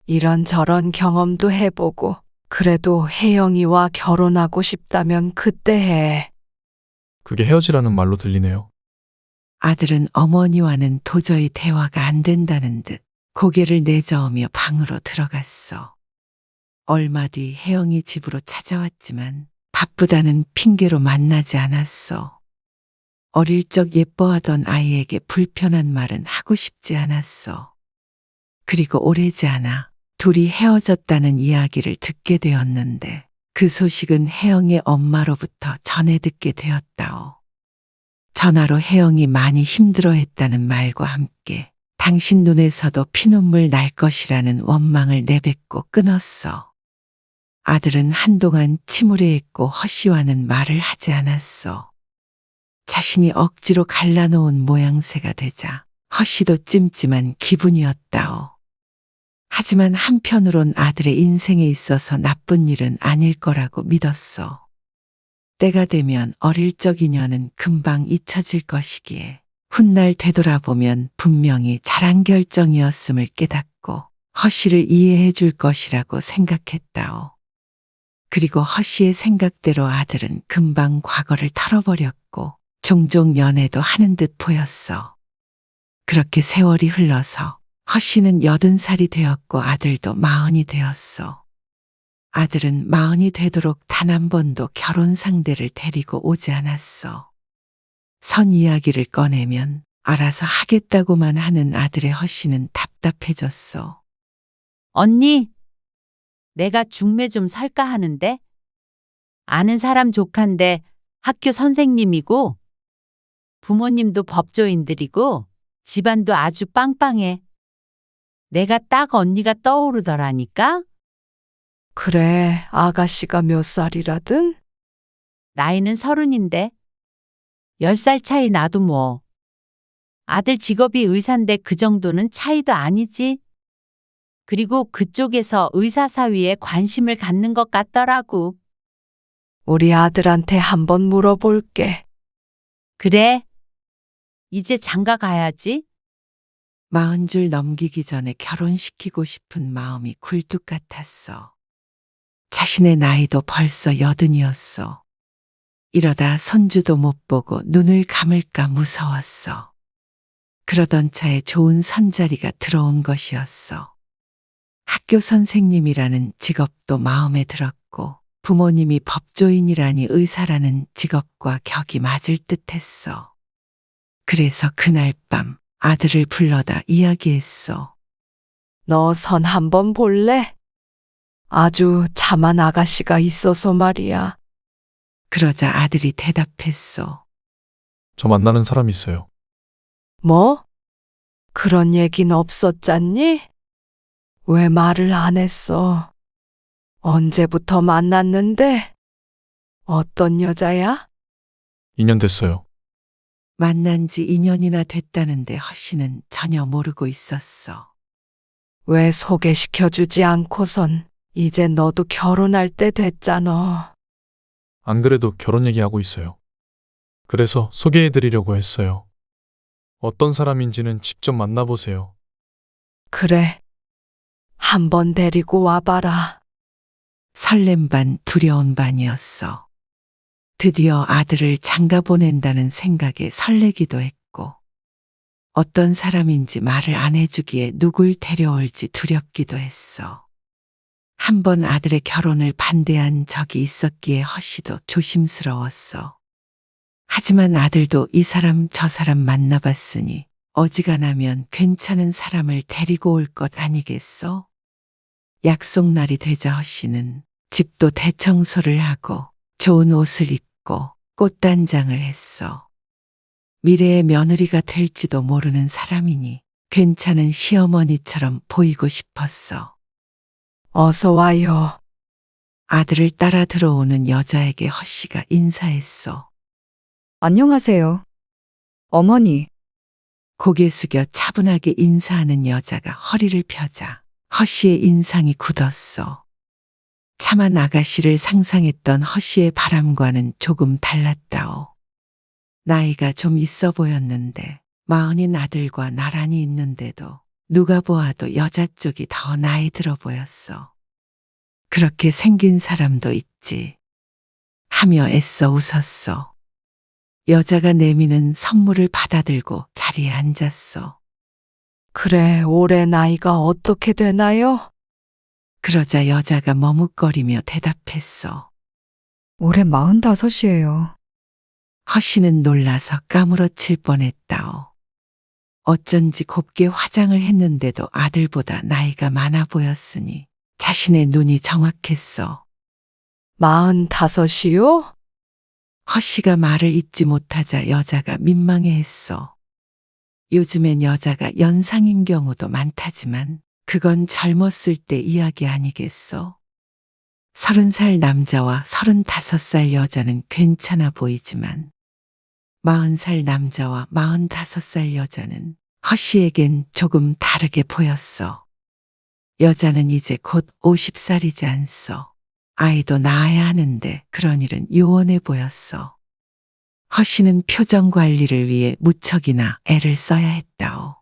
이런저런 경험도 해보고 그래도 혜영이와 결혼하고 싶다면 그때 해. 그게 헤어지라는 말로 들리네요. 아들은 어머니와는 도저히 대화가 안 된다는 듯 고개를 내저으며 방으로 들어갔어. 얼마 뒤 혜영이 집으로 찾아왔지만 바쁘다는 핑계로 만나지 않았어. 어릴 적 예뻐하던 아이에게 불편한 말은 하고 싶지 않았어. 그리고 오래지 않아 둘이 헤어졌다는 이야기를 듣게 되었는데 그 소식은 혜영의 엄마로부터 전해 듣게 되었다오. 전화로 혜영이 많이 힘들어했다는 말과 함께 당신 눈에서도 피눈물 날 것이라는 원망을 내뱉고 끊었어. 아들은 한동안 침울해했고 허씨와는 말을 하지 않았어. 자신이 억지로 갈라놓은 모양새가 되자 허씨도 찜찜한 기분이었다오. 하지만 한편으론 아들의 인생에 있어서 나쁜 일은 아닐 거라고 믿었어. 때가 되면 어릴 적 인연은 금방 잊혀질 것이기에 훗날 되돌아보면 분명히 잘한 결정이었음을 깨닫고 허씨를 이해해 줄 것이라고 생각했다오. 그리고 허씨의 생각대로 아들은 금방 과거를 털어버렸고 종종 연애도 하는 듯 보였어. 그렇게 세월이 흘러서 허씨는 80살이 되었고 아들도 40이 되었어. 아들은 40이 되도록 단 한 번도 결혼 상대를 데리고 오지 않았어. 선 이야기를 꺼내면 알아서 하겠다고만 하는 아들의 허씨는 답답해졌어. 언니, 내가 중매 좀 살까 하는데 아는 사람 조카인데 학교 선생님이고 부모님도 법조인들이고 집안도 아주 빵빵해. 내가 딱 언니가 떠오르더라니까? 그래, 아가씨가 몇 살이라든? 나이는 30인데 10살 차이 나도 뭐. 아들 직업이 의사인데 그 정도는 차이도 아니지. 그리고 그쪽에서 의사 사위에 관심을 갖는 것 같더라고. 우리 아들한테 한번 물어볼게. 그래. 이제 장가 가야지. 40줄 넘기기 전에 결혼시키고 싶은 마음이 굴뚝 같았어. 자신의 나이도 벌써 80이었어. 이러다 손주도 못 보고 눈을 감을까 무서웠어. 그러던 차에 좋은 선자리가 들어온 것이었어. 학교 선생님이라는 직업도 마음에 들었고 부모님이 법조인이라니 의사라는 직업과 격이 맞을 듯했어. 그래서 그날 밤 아들을 불러다 이야기했어. 너 선 한번 볼래? 아주 참한 아가씨가 있어서 말이야. 그러자 아들이 대답했어. 저 만나는 사람 있어요. 뭐? 그런 얘긴 없었잖니? 왜 말을 안 했어? 언제부터 만났는데? 어떤 여자야? 2년 됐어요. 만난 지 2년이나 됐다는데 허씨는 전혀 모르고 있었어. 왜 소개시켜주지 않고선 이제 너도 결혼할 때 됐잖아. 안 그래도 결혼 얘기하고 있어요. 그래서 소개해드리려고 했어요. 어떤 사람인지는 직접 만나보세요. 그래. 한번 데리고 와봐라. 설렘 반 두려운 반이었어. 드디어 아들을 장가 보낸다는 생각에 설레기도 했고 어떤 사람인지 말을 안 해주기에 누굴 데려올지 두렵기도 했어. 한 번 아들의 결혼을 반대한 적이 있었기에 허씨도 조심스러웠어. 하지만 아들도 이 사람 저 사람 만나봤으니 어지간하면 괜찮은 사람을 데리고 올 것 아니겠어? 약속날이 되자 허씨는 집도 대청소를 하고 좋은 옷을 입고 꽃단장을 했어. 미래의 며느리가 될지도 모르는 사람이니 괜찮은 시어머니처럼 보이고 싶었어. 어서 와요. 아들을 따라 들어오는 여자에게 허씨가 인사했어. 안녕하세요. 어머니, 고개 숙여 차분하게 인사하는 여자가 허리를 펴자 허씨의 인상이 굳었어. 참한 아가씨를 상상했던 허씨의 바람과는 조금 달랐다오. 나이가 좀 있어 보였는데 40인 아들과 나란히 있는데도 누가 보아도 여자 쪽이 더 나이 들어 보였어. 그렇게 생긴 사람도 있지. 하며 애써 웃었어. 여자가 내미는 선물을 받아들고 자리에 앉았어. 그래, 올해 나이가 어떻게 되나요? 그러자 여자가 머뭇거리며 대답했어. 올해 45이에요. 허씨는 놀라서 까무러칠 뻔했다오. 어쩐지 곱게 화장을 했는데도 아들보다 나이가 많아 보였으니 자신의 눈이 정확했어. 45이요? 허씨가 말을 잇지 못하자 여자가 민망해했어. 요즘엔 여자가 연상인 경우도 많다지만 그건 젊었을 때 이야기 아니겠어? 30살 남자와 35살 여자는 괜찮아 보이지만 40살 남자와 45살 여자는 허씨에겐 조금 다르게 보였어. 여자는 이제 곧 50살이지 않소. 아이도 낳아야 하는데 그런 일은 요원해 보였어. 허씨는 표정 관리를 위해 무척이나 애를 써야 했다오.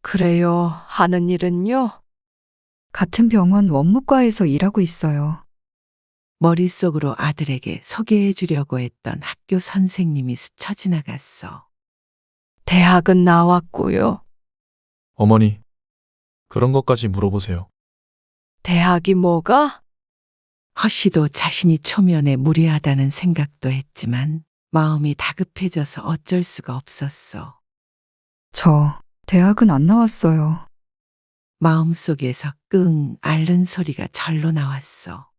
그래요. 하는 일은요? 같은 병원 원무과에서 일하고 있어요. 머릿속으로 아들에게 소개해 주려고 했던 학교 선생님이 스쳐 지나갔어. 대학은 나왔고요. 어머니, 그런 것까지 물어보세요. 대학이 뭐가? 허씨도 자신이 초면에 무례하다는 생각도 했지만 마음이 다급해져서 어쩔 수가 없었어. 저 대학은 안 나왔어요. 마음속에서 끙 앓는 소리가 절로 나왔어.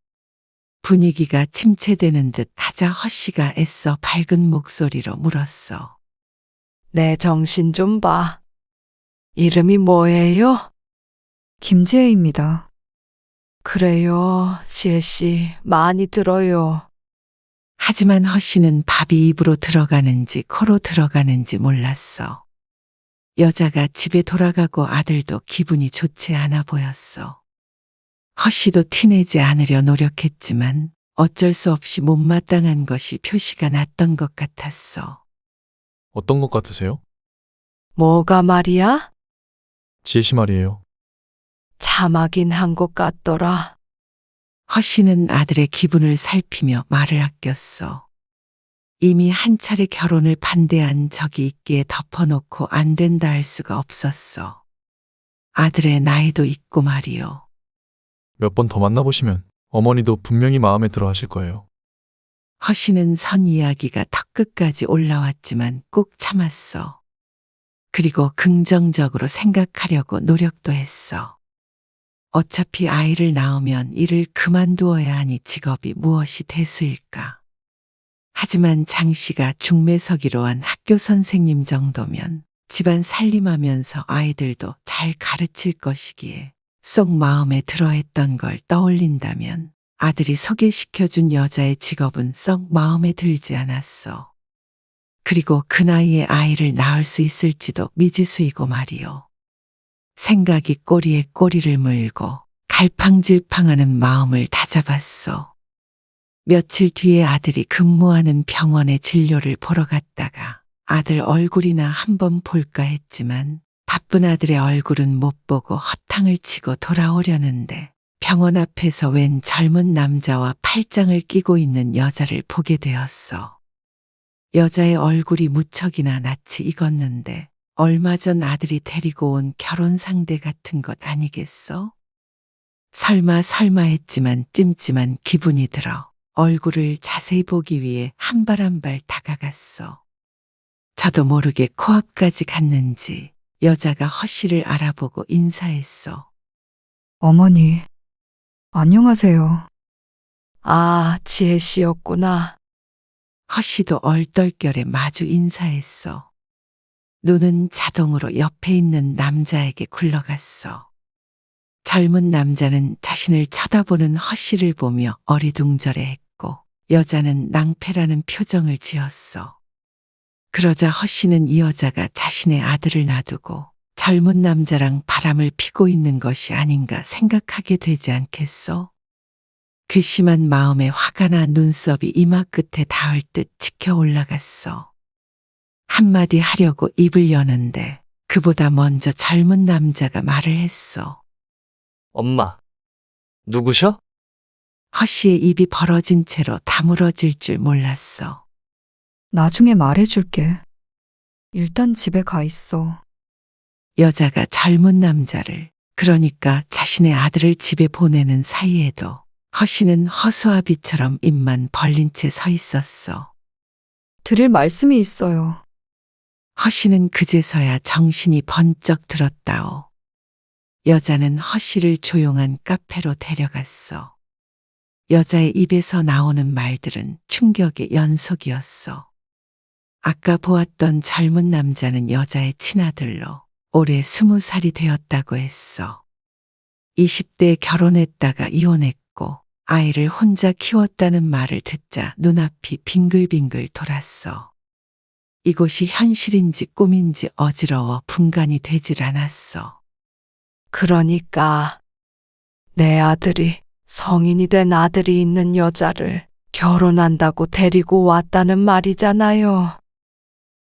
분위기가 침체되는 듯 하자 허씨가 애써 밝은 목소리로 물었어. 내 정신 좀 봐. 이름이 뭐예요? 김지혜입니다. 그래요, 지혜 씨. 많이 들어요. 하지만 허씨는 밥이 입으로 들어가는지 코로 들어가는지 몰랐어. 여자가 집에 돌아가고 아들도 기분이 좋지 않아 보였어. 허씨도 티내지 않으려 노력했지만 어쩔 수 없이 못마땅한 것이 표시가 났던 것 같았어. 어떤 것 같으세요? 뭐가 말이야? 지혜 씨 말이에요. 참하긴 한 것 같더라. 허씨는 아들의 기분을 살피며 말을 아꼈어. 이미 한 차례 결혼을 반대한 적이 있기에 덮어놓고 안 된다 할 수가 없었어. 아들의 나이도 있고 말이요. 몇 번 더 만나보시면 어머니도 분명히 마음에 들어 하실 거예요. 허씨는 선 이야기가 턱끝까지 올라왔지만 꾹 참았어. 그리고 긍정적으로 생각하려고 노력도 했어. 어차피 아이를 낳으면 일을 그만두어야 하니 직업이 무엇이 대수일까. 하지만 장 씨가 중매서기로 한 학교 선생님 정도면 집안 살림하면서 아이들도 잘 가르칠 것이기에 쏙 마음에 들어했던 걸 떠올린다면 아들이 소개시켜준 여자의 직업은 썩 마음에 들지 않았어. 그리고 그 나이에 아이를 낳을 수 있을지도 미지수이고 말이요. 생각이 꼬리에 꼬리를 물고 갈팡질팡하는 마음을 다잡았어. 며칠 뒤에 아들이 근무하는 병원에 진료를 보러 갔다가 아들 얼굴이나 한번 볼까 했지만 바쁜 아들의 얼굴은 못 보고 허탕을 치고 돌아오려는데 병원 앞에서 웬 젊은 남자와 팔짱을 끼고 있는 여자를 보게 되었어. 여자의 얼굴이 무척이나 낯이 익었는데 얼마 전 아들이 데리고 온 결혼 상대 같은 것 아니겠어? 설마 했지만 찜찜한 기분이 들어 얼굴을 자세히 보기 위해 한 발 한 발 다가갔어. 저도 모르게 코앞까지 갔는지 여자가 허씨를 알아보고 인사했어. 어머니, 안녕하세요. 아, 지혜 씨였구나. 허씨도 얼떨결에 마주 인사했어. 눈은 자동으로 옆에 있는 남자에게 굴러갔어. 젊은 남자는 자신을 쳐다보는 허씨를 보며 어리둥절해했고 여자는 낭패라는 표정을 지었어. 그러자 허씨는 이 여자가 자신의 아들을 놔두고 젊은 남자랑 바람을 피고 있는 것이 아닌가 생각하게 되지 않겠어? 괘씸한 마음에 화가 나 눈썹이 이마 끝에 닿을 듯 치켜 올라갔어. 한마디 하려고 입을 여는데 그보다 먼저 젊은 남자가 말을 했어. 엄마, 누구셔? 허씨의 입이 벌어진 채로 다물어질 줄 몰랐어. 나중에 말해줄게. 일단 집에 가 있어. 여자가 젊은 남자를, 그러니까 자신의 아들을 집에 보내는 사이에도 허씨는 허수아비처럼 입만 벌린 채 서 있었어. 드릴 말씀이 있어요. 허씨는 그제서야 정신이 번쩍 들었다오. 여자는 허씨를 조용한 카페로 데려갔어. 여자의 입에서 나오는 말들은 충격의 연속이었어. 아까 보았던 젊은 남자는 여자의 친아들로 올해 20살이 되었다고 했어. 20대에 결혼했다가 이혼했고 아이를 혼자 키웠다는 말을 듣자 눈앞이 빙글빙글 돌았어. 이곳이 현실인지 꿈인지 어지러워 분간이 되질 않았어. 그러니까 내 아들이 성인이 된 아들이 있는 여자를 결혼한다고 데리고 왔다는 말이잖아요.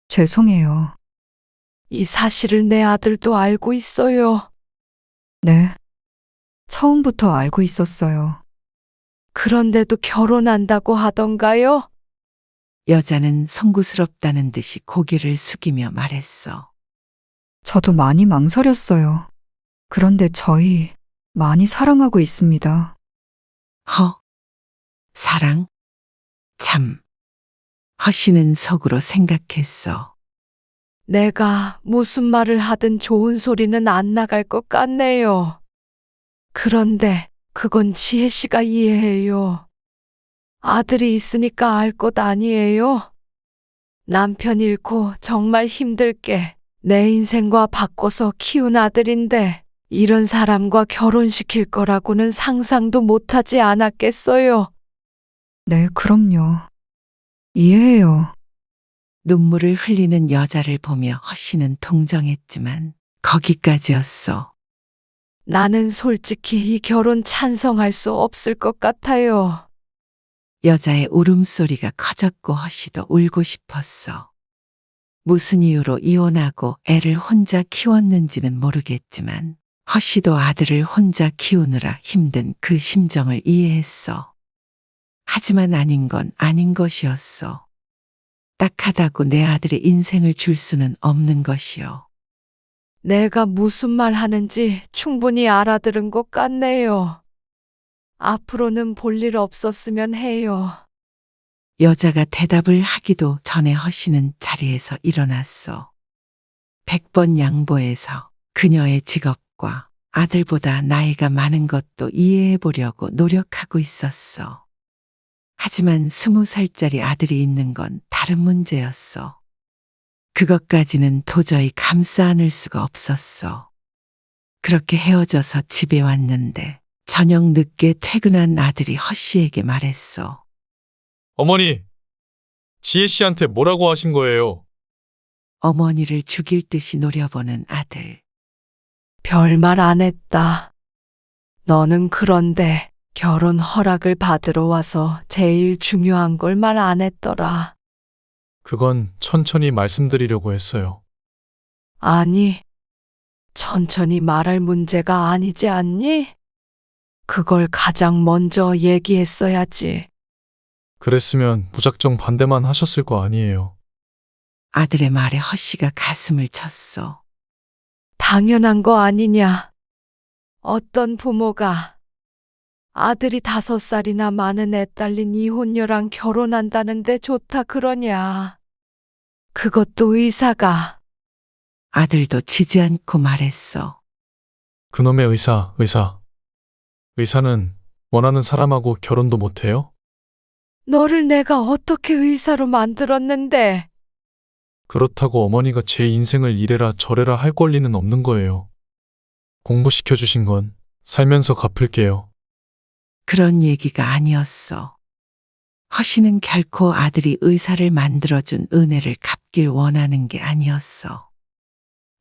죄송해요. 이 사실을 내 아들도 알고 있어요. 네. 처음부터 알고 있었어요. 그런데도 결혼한다고 하던가요? 여자는 송구스럽다는 듯이 고개를 숙이며 말했어. 저도 많이 망설였어요. 그런데 저희 많이 사랑하고 있습니다. 사랑? 참. 허씨는 속으로 생각했어. 내가 무슨 말을 하든 좋은 소리는 안 나갈 것 같네요. 그런데 그건 지혜 씨가 이해해요. 아들이 있으니까 알 것 아니에요? 남편 잃고 정말 힘들게 내 인생과 바꿔서 키운 아들인데 이런 사람과 결혼시킬 거라고는 상상도 못하지 않았겠어요. 네, 그럼요. 이해해요. 눈물을 흘리는 여자를 보며 허씨는 동정했지만 거기까지였어. 나는 솔직히 이 결혼 찬성할 수 없을 것 같아요. 여자의 울음소리가 커졌고 허씨도 울고 싶었어. 무슨 이유로 이혼하고 애를 혼자 키웠는지는 모르겠지만 허씨도 아들을 혼자 키우느라 힘든 그 심정을 이해했어. 하지만 아닌 건 아닌 것이었어. 딱하다고 내 아들의 인생을 줄 수는 없는 것이요. 내가 무슨 말 하는지 충분히 알아들은 것 같네요. 앞으로는 볼 일 없었으면 해요. 여자가 대답을 하기도 전에 허씨는 자리에서 일어났어. 100번 양보해서 그녀의 직업과 아들보다 나이가 많은 것도 이해해 보려고 노력하고 있었어. 하지만 20살짜리 아들이 있는 건 다른 문제였어. 그것까지는 도저히 감싸 안을 수가 없었어. 그렇게 헤어져서 집에 왔는데 저녁 늦게 퇴근한 아들이 허씨에게 말했어. 어머니, 지혜 씨한테 뭐라고 하신 거예요? 어머니를 죽일 듯이 노려보는 아들. 별말 안 했다. 너는 그런데 결혼 허락을 받으러 와서 제일 중요한 걸 말 안 했더라. 그건 천천히 말씀드리려고 했어요. 아니, 천천히 말할 문제가 아니지 않니? 그걸 가장 먼저 얘기했어야지. 그랬으면 무작정 반대만 하셨을 거 아니에요. 아들의 말에 허씨가 가슴을 쳤어. 당연한 거 아니냐. 어떤 부모가 아들이 5살이나 많은 애 딸린 이혼녀랑 결혼한다는데 좋다 그러냐. 그것도 의사가. 아들도 지지 않고 말했어. 그놈의 의사는 원하는 사람하고 결혼도 못해요? 너를 내가 어떻게 의사로 만들었는데. 그렇다고 어머니가 제 인생을 이래라 저래라 할 권리는 없는 거예요. 공부시켜주신 건 살면서 갚을게요. 그런 얘기가 아니었어. 허씨는 결코 아들이 의사를 만들어준 은혜를 갚길 원하는 게 아니었어.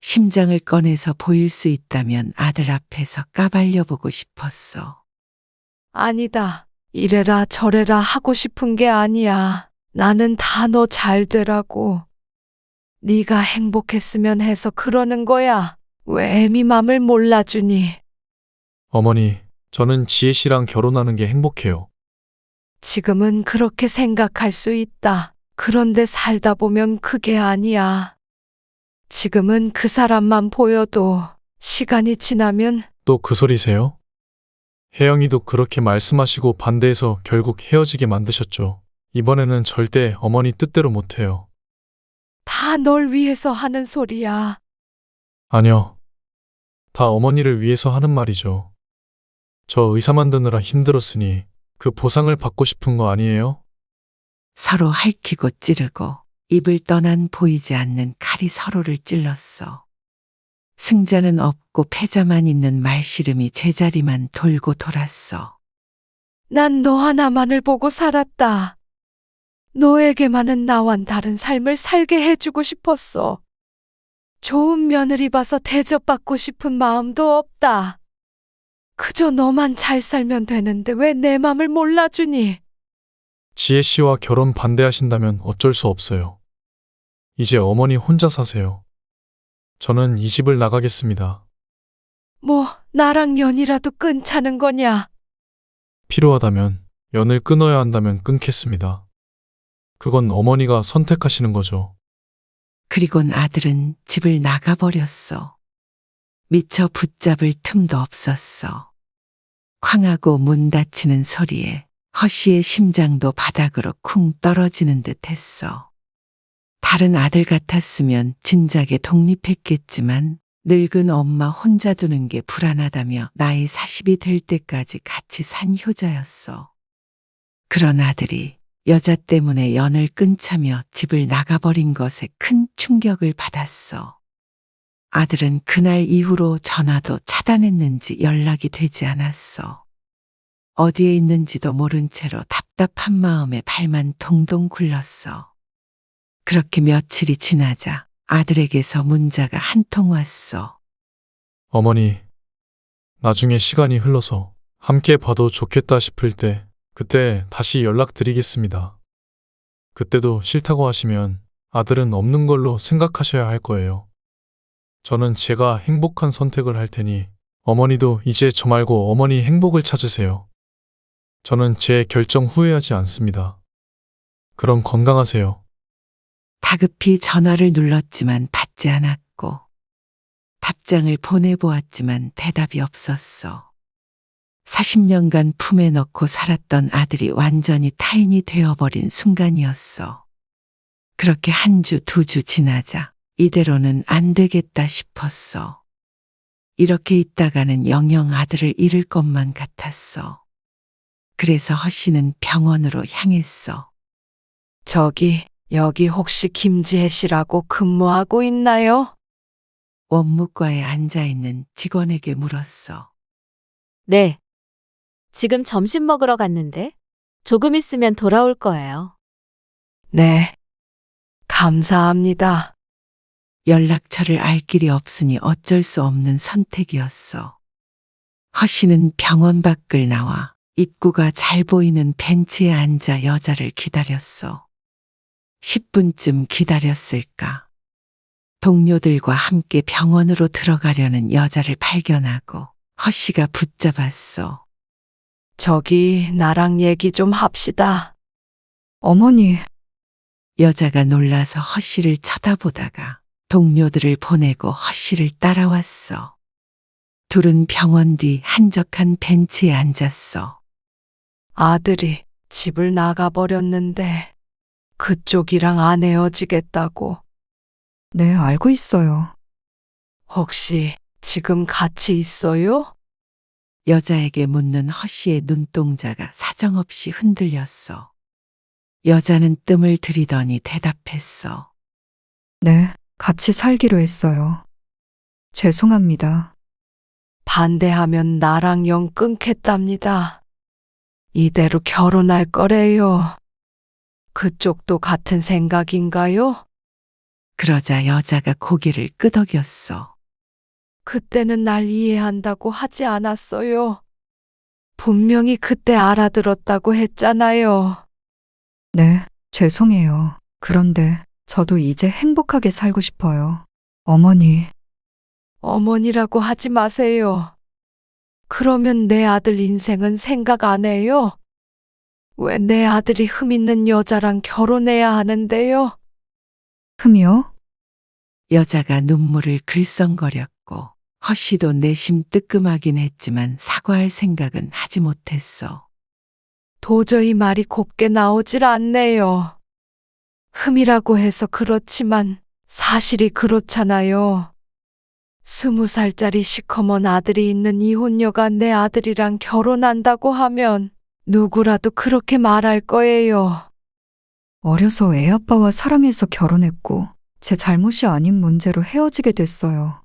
심장을 꺼내서 보일 수 있다면 아들 앞에서 까발려보고 싶었어. 아니다. 이래라 저래라 하고 싶은 게 아니야. 나는 다 너 잘 되라고. 네가 행복했으면 해서 그러는 거야. 왜 애미 맘을 몰라주니? 어머니, 저는 지혜 씨랑 결혼하는 게 행복해요. 지금은 그렇게 생각할 수 있다. 그런데 살다 보면 그게 아니야. 지금은 그 사람만 보여도 시간이 지나면 또 그 소리세요? 혜영이도 그렇게 말씀하시고 반대해서 결국 헤어지게 만드셨죠. 이번에는 절대 어머니 뜻대로 못해요. 다 널 위해서 하는 소리야. 아니요. 다 어머니를 위해서 하는 말이죠. 저 의사 만드느라 힘들었으니 그 보상을 받고 싶은 거 아니에요? 서로 핥히고 찌르고 입을 떠난 보이지 않는 칼이 서로를 찔렀어. 승자는 없고 패자만 있는 말씨름이 제자리만 돌고 돌았어. 난 너 하나만을 보고 살았다. 너에게만은 나와는 다른 삶을 살게 해주고 싶었어. 좋은 며느리 봐서 대접받고 싶은 마음도 없다. 그저 너만 잘 살면 되는데 왜 내 맘을 몰라주니? 지혜 씨와 결혼 반대하신다면 어쩔 수 없어요. 이제 어머니 혼자 사세요. 저는 이 집을 나가겠습니다. 뭐 나랑 연이라도 끊자는 거냐? 필요하다면, 연을 끊어야 한다면 끊겠습니다. 그건 어머니가 선택하시는 거죠. 그리곤 아들은 집을 나가버렸어. 미처 붙잡을 틈도 없었어. 쾅하고 문 닫히는 소리에 허씨의 심장도 바닥으로 쿵 떨어지는 듯 했어. 다른 아들 같았으면 진작에 독립했겠지만 늙은 엄마 혼자 두는 게 불안하다며 나이 40이 될 때까지 같이 산 효자였어. 그런 아들이 여자 때문에 연을 끊자며 집을 나가버린 것에 큰 충격을 받았어. 아들은 그날 이후로 전화도 차단했는지 연락이 되지 않았어. 어디에 있는지도 모른 채로 답답한 마음에 발만 동동 굴렀어. 그렇게 며칠이 지나자 아들에게서 문자가 한 통 왔어. 어머니, 나중에 시간이 흘러서 함께 봐도 좋겠다 싶을 때 그때 다시 연락드리겠습니다. 그때도 싫다고 하시면 아들은 없는 걸로 생각하셔야 할 거예요. 저는 제가 행복한 선택을 할 테니 어머니도 이제 저 말고 어머니 행복을 찾으세요. 저는 제 결정 후회하지 않습니다. 그럼 건강하세요. 다급히 전화를 눌렀지만 받지 않았고 답장을 보내보았지만 대답이 없었어. 40년간 품에 넣고 살았던 아들이 완전히 타인이 되어버린 순간이었어. 그렇게 한 주, 두 주 지나자 이대로는 안 되겠다 싶었어. 이렇게 있다가는 영영 아들을 잃을 것만 같았어. 그래서 허씨는 병원으로 향했어. 저기, 여기 혹시 김지혜 씨라고 근무하고 있나요? 원무과에 앉아있는 직원에게 물었어. 네. 지금 점심 먹으러 갔는데 조금 있으면 돌아올 거예요. 네. 감사합니다. 연락처를 알 길이 없으니 어쩔 수 없는 선택이었어. 허씨는 병원 밖을 나와 입구가 잘 보이는 벤치에 앉아 여자를 기다렸어. 10분쯤 기다렸을까. 동료들과 함께 병원으로 들어가려는 여자를 발견하고 허씨가 붙잡았어. 저기, 나랑 얘기 좀 합시다. 어머니, 여자가 놀라서 허씨를 쳐다보다가 동료들을 보내고 허씨를 따라왔어. 둘은 병원 뒤 한적한 벤치에 앉았어. 아들이 집을 나가버렸는데 그쪽이랑 안 헤어지겠다고. 네, 알고 있어요. 혹시 지금 같이 있어요? 여자에게 묻는 허씨의 눈동자가 사정없이 흔들렸어. 여자는 뜸을 들이더니 대답했어. 네, 같이 살기로 했어요. 죄송합니다. 반대하면 나랑 영 끊겠답니다. 이대로 결혼할 거래요. 그쪽도 같은 생각인가요? 그러자 여자가 고개를 끄덕였어. 그때는 날 이해한다고 하지 않았어요. 분명히 그때 알아들었다고 했잖아요. 네, 죄송해요. 그런데 저도 이제 행복하게 살고 싶어요. 어머니, 어머니라고 하지 마세요. 그러면 내 아들 인생은 생각 안 해요? 왜 내 아들이 흠 있는 여자랑 결혼해야 하는데요? 흠이요? 여자가 눈물을 글썽거렸고 허씨도 내심 뜨끔하긴 했지만 사과할 생각은 하지 못했어. 도저히 말이 곱게 나오질 않네요. 흠이라고 해서 그렇지만 사실이 그렇잖아요. 20살짜리 시커먼 아들이 있는 이혼녀가 내 아들이랑 결혼한다고 하면 누구라도 그렇게 말할 거예요. 어려서 애아빠와 사랑해서 결혼했고 제 잘못이 아닌 문제로 헤어지게 됐어요.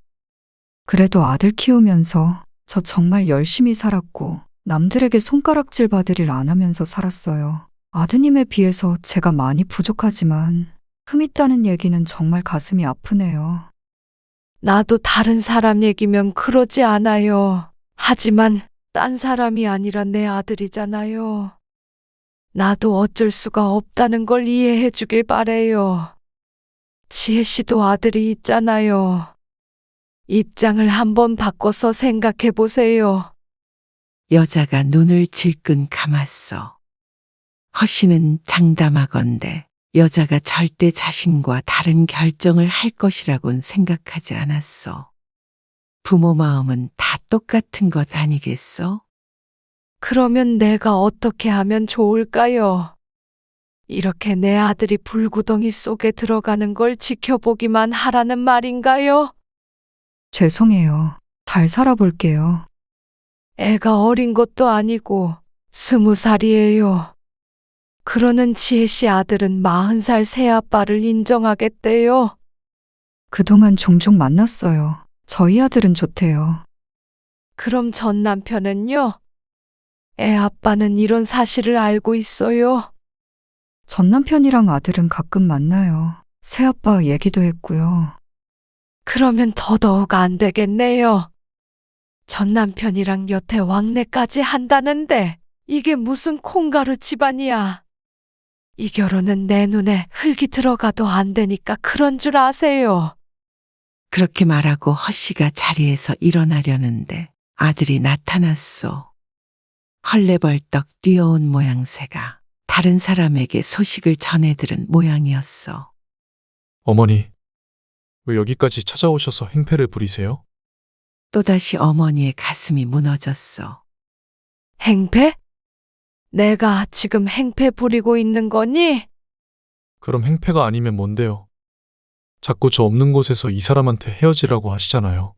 그래도 아들 키우면서 저 정말 열심히 살았고 남들에게 손가락질 받을 일 안 하면서 살았어요. 아드님에 비해서 제가 많이 부족하지만 흠 있다는 얘기는 정말 가슴이 아프네요. 나도 다른 사람 얘기면 그러지 않아요. 하지만 딴 사람이 아니라 내 아들이잖아요. 나도 어쩔 수가 없다는 걸 이해해 주길 바래요. 지혜 씨도 아들이 있잖아요. 입장을 한번 바꿔서 생각해 보세요. 여자가 눈을 질끈 감았어. 허씨는 장담하건대 여자가 절대 자신과 다른 결정을 할 것이라곤 생각하지 않았어. 부모 마음은 다 똑같은 것 아니겠어? 그러면 내가 어떻게 하면 좋을까요? 이렇게 내 아들이 불구덩이 속에 들어가는 걸 지켜보기만 하라는 말인가요? 죄송해요. 잘 살아볼게요. 애가 어린 것도 아니고 20살이에요. 그러는 지혜 씨 아들은 40살 새아빠를 인정하겠대요. 그동안 종종 만났어요. 저희 아들은 좋대요. 그럼 전 남편은요? 애 아빠는 이런 사실을 알고 있어요. 전 남편이랑 아들은 가끔 만나요. 새아빠 얘기도 했고요. 그러면 더더욱 안 되겠네요. 전 남편이랑 여태 왕래까지 한다는데 이게 무슨 콩가루 집안이야. 이 결혼은 내 눈에 흙이 들어가도 안 되니까 그런 줄 아세요. 그렇게 말하고 허씨가 자리에서 일어나려는데 아들이 나타났소. 헐레벌떡 뛰어온 모양새가 다른 사람에게 소식을 전해들은 모양이었소. 어머니, 왜 여기까지 찾아오셔서 행패를 부리세요? 또다시 어머니의 가슴이 무너졌소. 행패? 내가 지금 행패 부리고 있는 거니? 그럼 행패가 아니면 뭔데요? 자꾸 저 없는 곳에서 이 사람한테 헤어지라고 하시잖아요.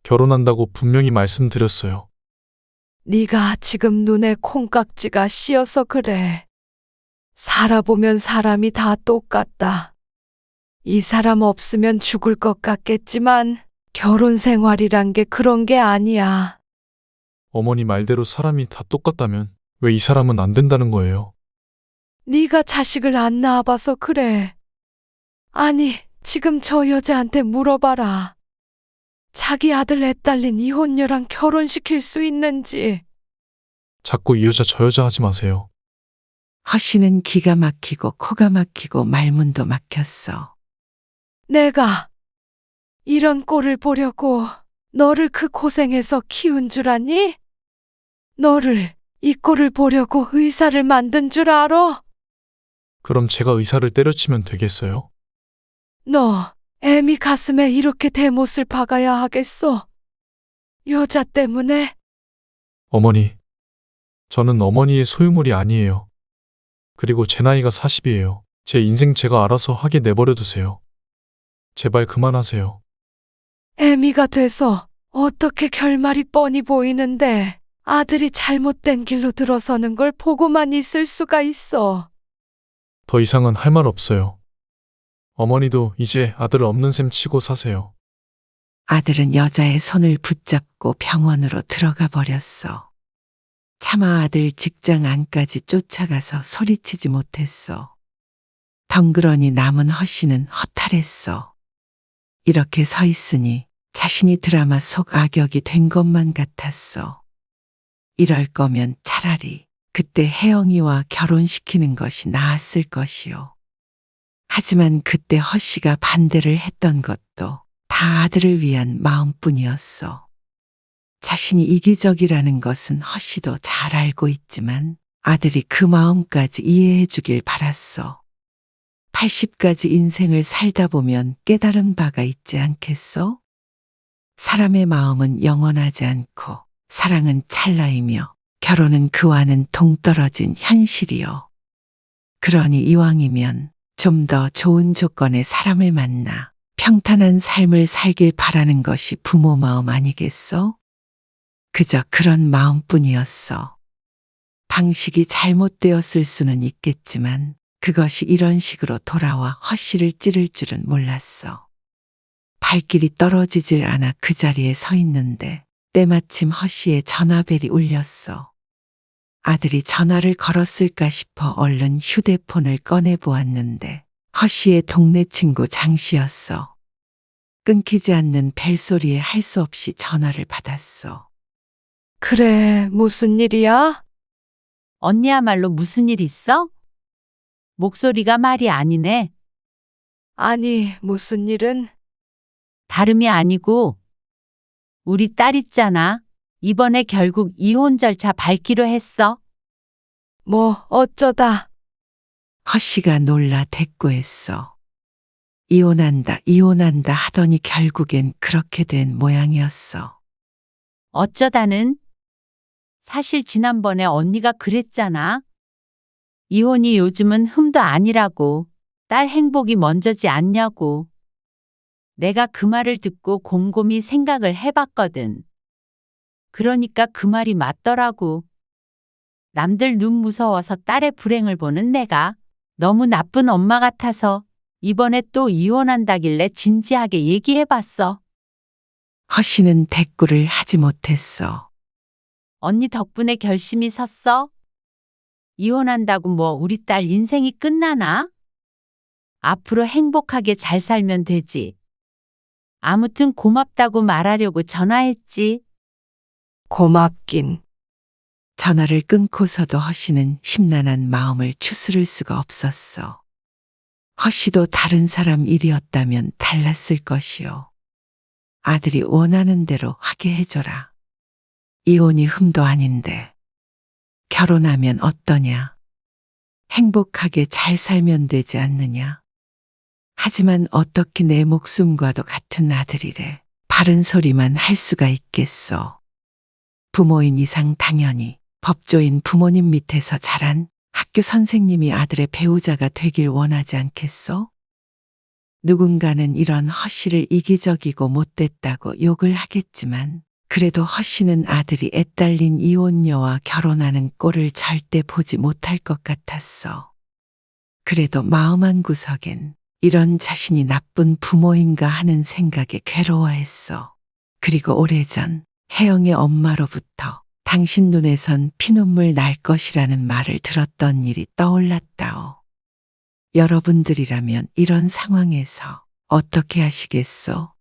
결혼한다고 분명히 말씀드렸어요. 네가 지금 눈에 콩깍지가 씌어서 그래. 살아보면 사람이 다 똑같다. 이 사람 없으면 죽을 것 같겠지만 결혼 생활이란 게 그런 게 아니야. 어머니 말대로 사람이 다 똑같다면 왜 이 사람은 안 된다는 거예요? 네가 자식을 안 낳아봐서 그래. 아니, 지금 저 여자한테 물어봐라. 자기 아들 애 딸린 이혼녀랑 결혼시킬 수 있는지. 자꾸 이 여자 저 여자 하지 마세요. 허씨는 기가 막히고 코가 막히고 말문도 막혔어. 내가 이런 꼴을 보려고 너를 그 고생해서 키운 줄 아니? 너를 이 꼴을 보려고 의사를 만든 줄 알아? 그럼 제가 의사를 때려치면 되겠어요? 너 애미 가슴에 이렇게 대못을 박아야 하겠어? 여자 때문에? 어머니, 저는 어머니의 소유물이 아니에요. 그리고 제 나이가 40이에요. 제 인생 제가 알아서 하게 내버려 두세요. 제발 그만하세요. 애미가 돼서 어떻게 결말이 뻔히 보이는데 아들이 잘못된 길로 들어서는 걸 보고만 있을 수가 있어. 더 이상은 할 말 없어요. 어머니도 이제 아들 없는 셈 치고 사세요. 아들은 여자의 손을 붙잡고 병원으로 들어가 버렸어. 차마 아들 직장 안까지 쫓아가서 소리치지 못했어. 덩그러니 남은 허씨는 허탈했어. 이렇게 서 있으니 자신이 드라마 속 악역이 된 것만 같았어. 이럴 거면 차라리 그때 혜영이와 결혼시키는 것이 나았을 것이요. 하지만 그때 허씨가 반대를 했던 것도 다 아들을 위한 마음뿐이었어. 자신이 이기적이라는 것은 허씨도 잘 알고 있지만 아들이 그 마음까지 이해해 주길 바랐어. 80까지 인생을 살다 보면 깨달은 바가 있지 않겠어? 사람의 마음은 영원하지 않고 사랑은 찰나이며 결혼은 그와는 동떨어진 현실이요. 그러니 이왕이면 좀 더 좋은 조건의 사람을 만나 평탄한 삶을 살길 바라는 것이 부모 마음 아니겠어? 그저 그런 마음뿐이었어. 방식이 잘못되었을 수는 있겠지만 그것이 이런 식으로 돌아와 허씨를 찌를 줄은 몰랐어. 발길이 떨어지질 않아 그 자리에 서 있는데 때마침 허씨의 전화벨이 울렸어. 아들이 전화를 걸었을까 싶어 얼른 휴대폰을 꺼내 보았는데 허씨의 동네 친구 장씨였어. 끊기지 않는 벨소리에 할 수 없이 전화를 받았어. 그래, 무슨 일이야? 언니야말로 무슨 일 있어? 목소리가 말이 아니네. 아니, 무슨 일은? 다름이 아니고 우리 딸 있잖아. 이번에 결국 이혼 절차 밟기로 했어. 뭐 어쩌다. 허씨가 놀라 대꾸했어. 이혼한다 하더니 결국엔 그렇게 된 모양이었어. 어쩌다는? 사실 지난번에 언니가 그랬잖아. 이혼이 요즘은 흠도 아니라고. 딸 행복이 먼저지 않냐고. 내가 그 말을 듣고 곰곰이 생각을 해봤거든. 그러니까 그 말이 맞더라고. 남들 눈 무서워서 딸의 불행을 보는 내가 너무 나쁜 엄마 같아서 이번에 또 이혼한다길래 진지하게 얘기해봤어. 허 씨는 대꾸를 하지 못했어. 언니 덕분에 결심이 섰어? 이혼한다고 뭐 우리 딸 인생이 끝나나? 앞으로 행복하게 잘 살면 되지. 아무튼 고맙다고 말하려고 전화했지. 고맙긴. 전화를 끊고서도 허 씨는 심란한 마음을 추스를 수가 없었어. 허 씨도 다른 사람 일이었다면 달랐을 것이요. 아들이 원하는 대로 하게 해줘라. 이혼이 흠도 아닌데. 결혼하면 어떠냐? 행복하게 잘 살면 되지 않느냐? 하지만 어떻게 내 목숨과도 같은 아들이래. 바른 소리만 할 수가 있겠소. 부모인 이상 당연히 법조인 부모님 밑에서 자란 학교 선생님이 아들의 배우자가 되길 원하지 않겠소? 누군가는 이런 허 씨를 이기적이고 못됐다고 욕을 하겠지만 그래도 허 씨는 아들이 애딸린 이혼녀와 결혼하는 꼴을 절대 보지 못할 것 같았어. 그래도 마음 한구석엔 이런 자신이 나쁜 부모인가 하는 생각에 괴로워했어. 그리고 오래전 혜영의 엄마로부터 당신 눈에선 피눈물 날 것이라는 말을 들었던 일이 떠올랐다오. 여러분들이라면 이런 상황에서 어떻게 하시겠소?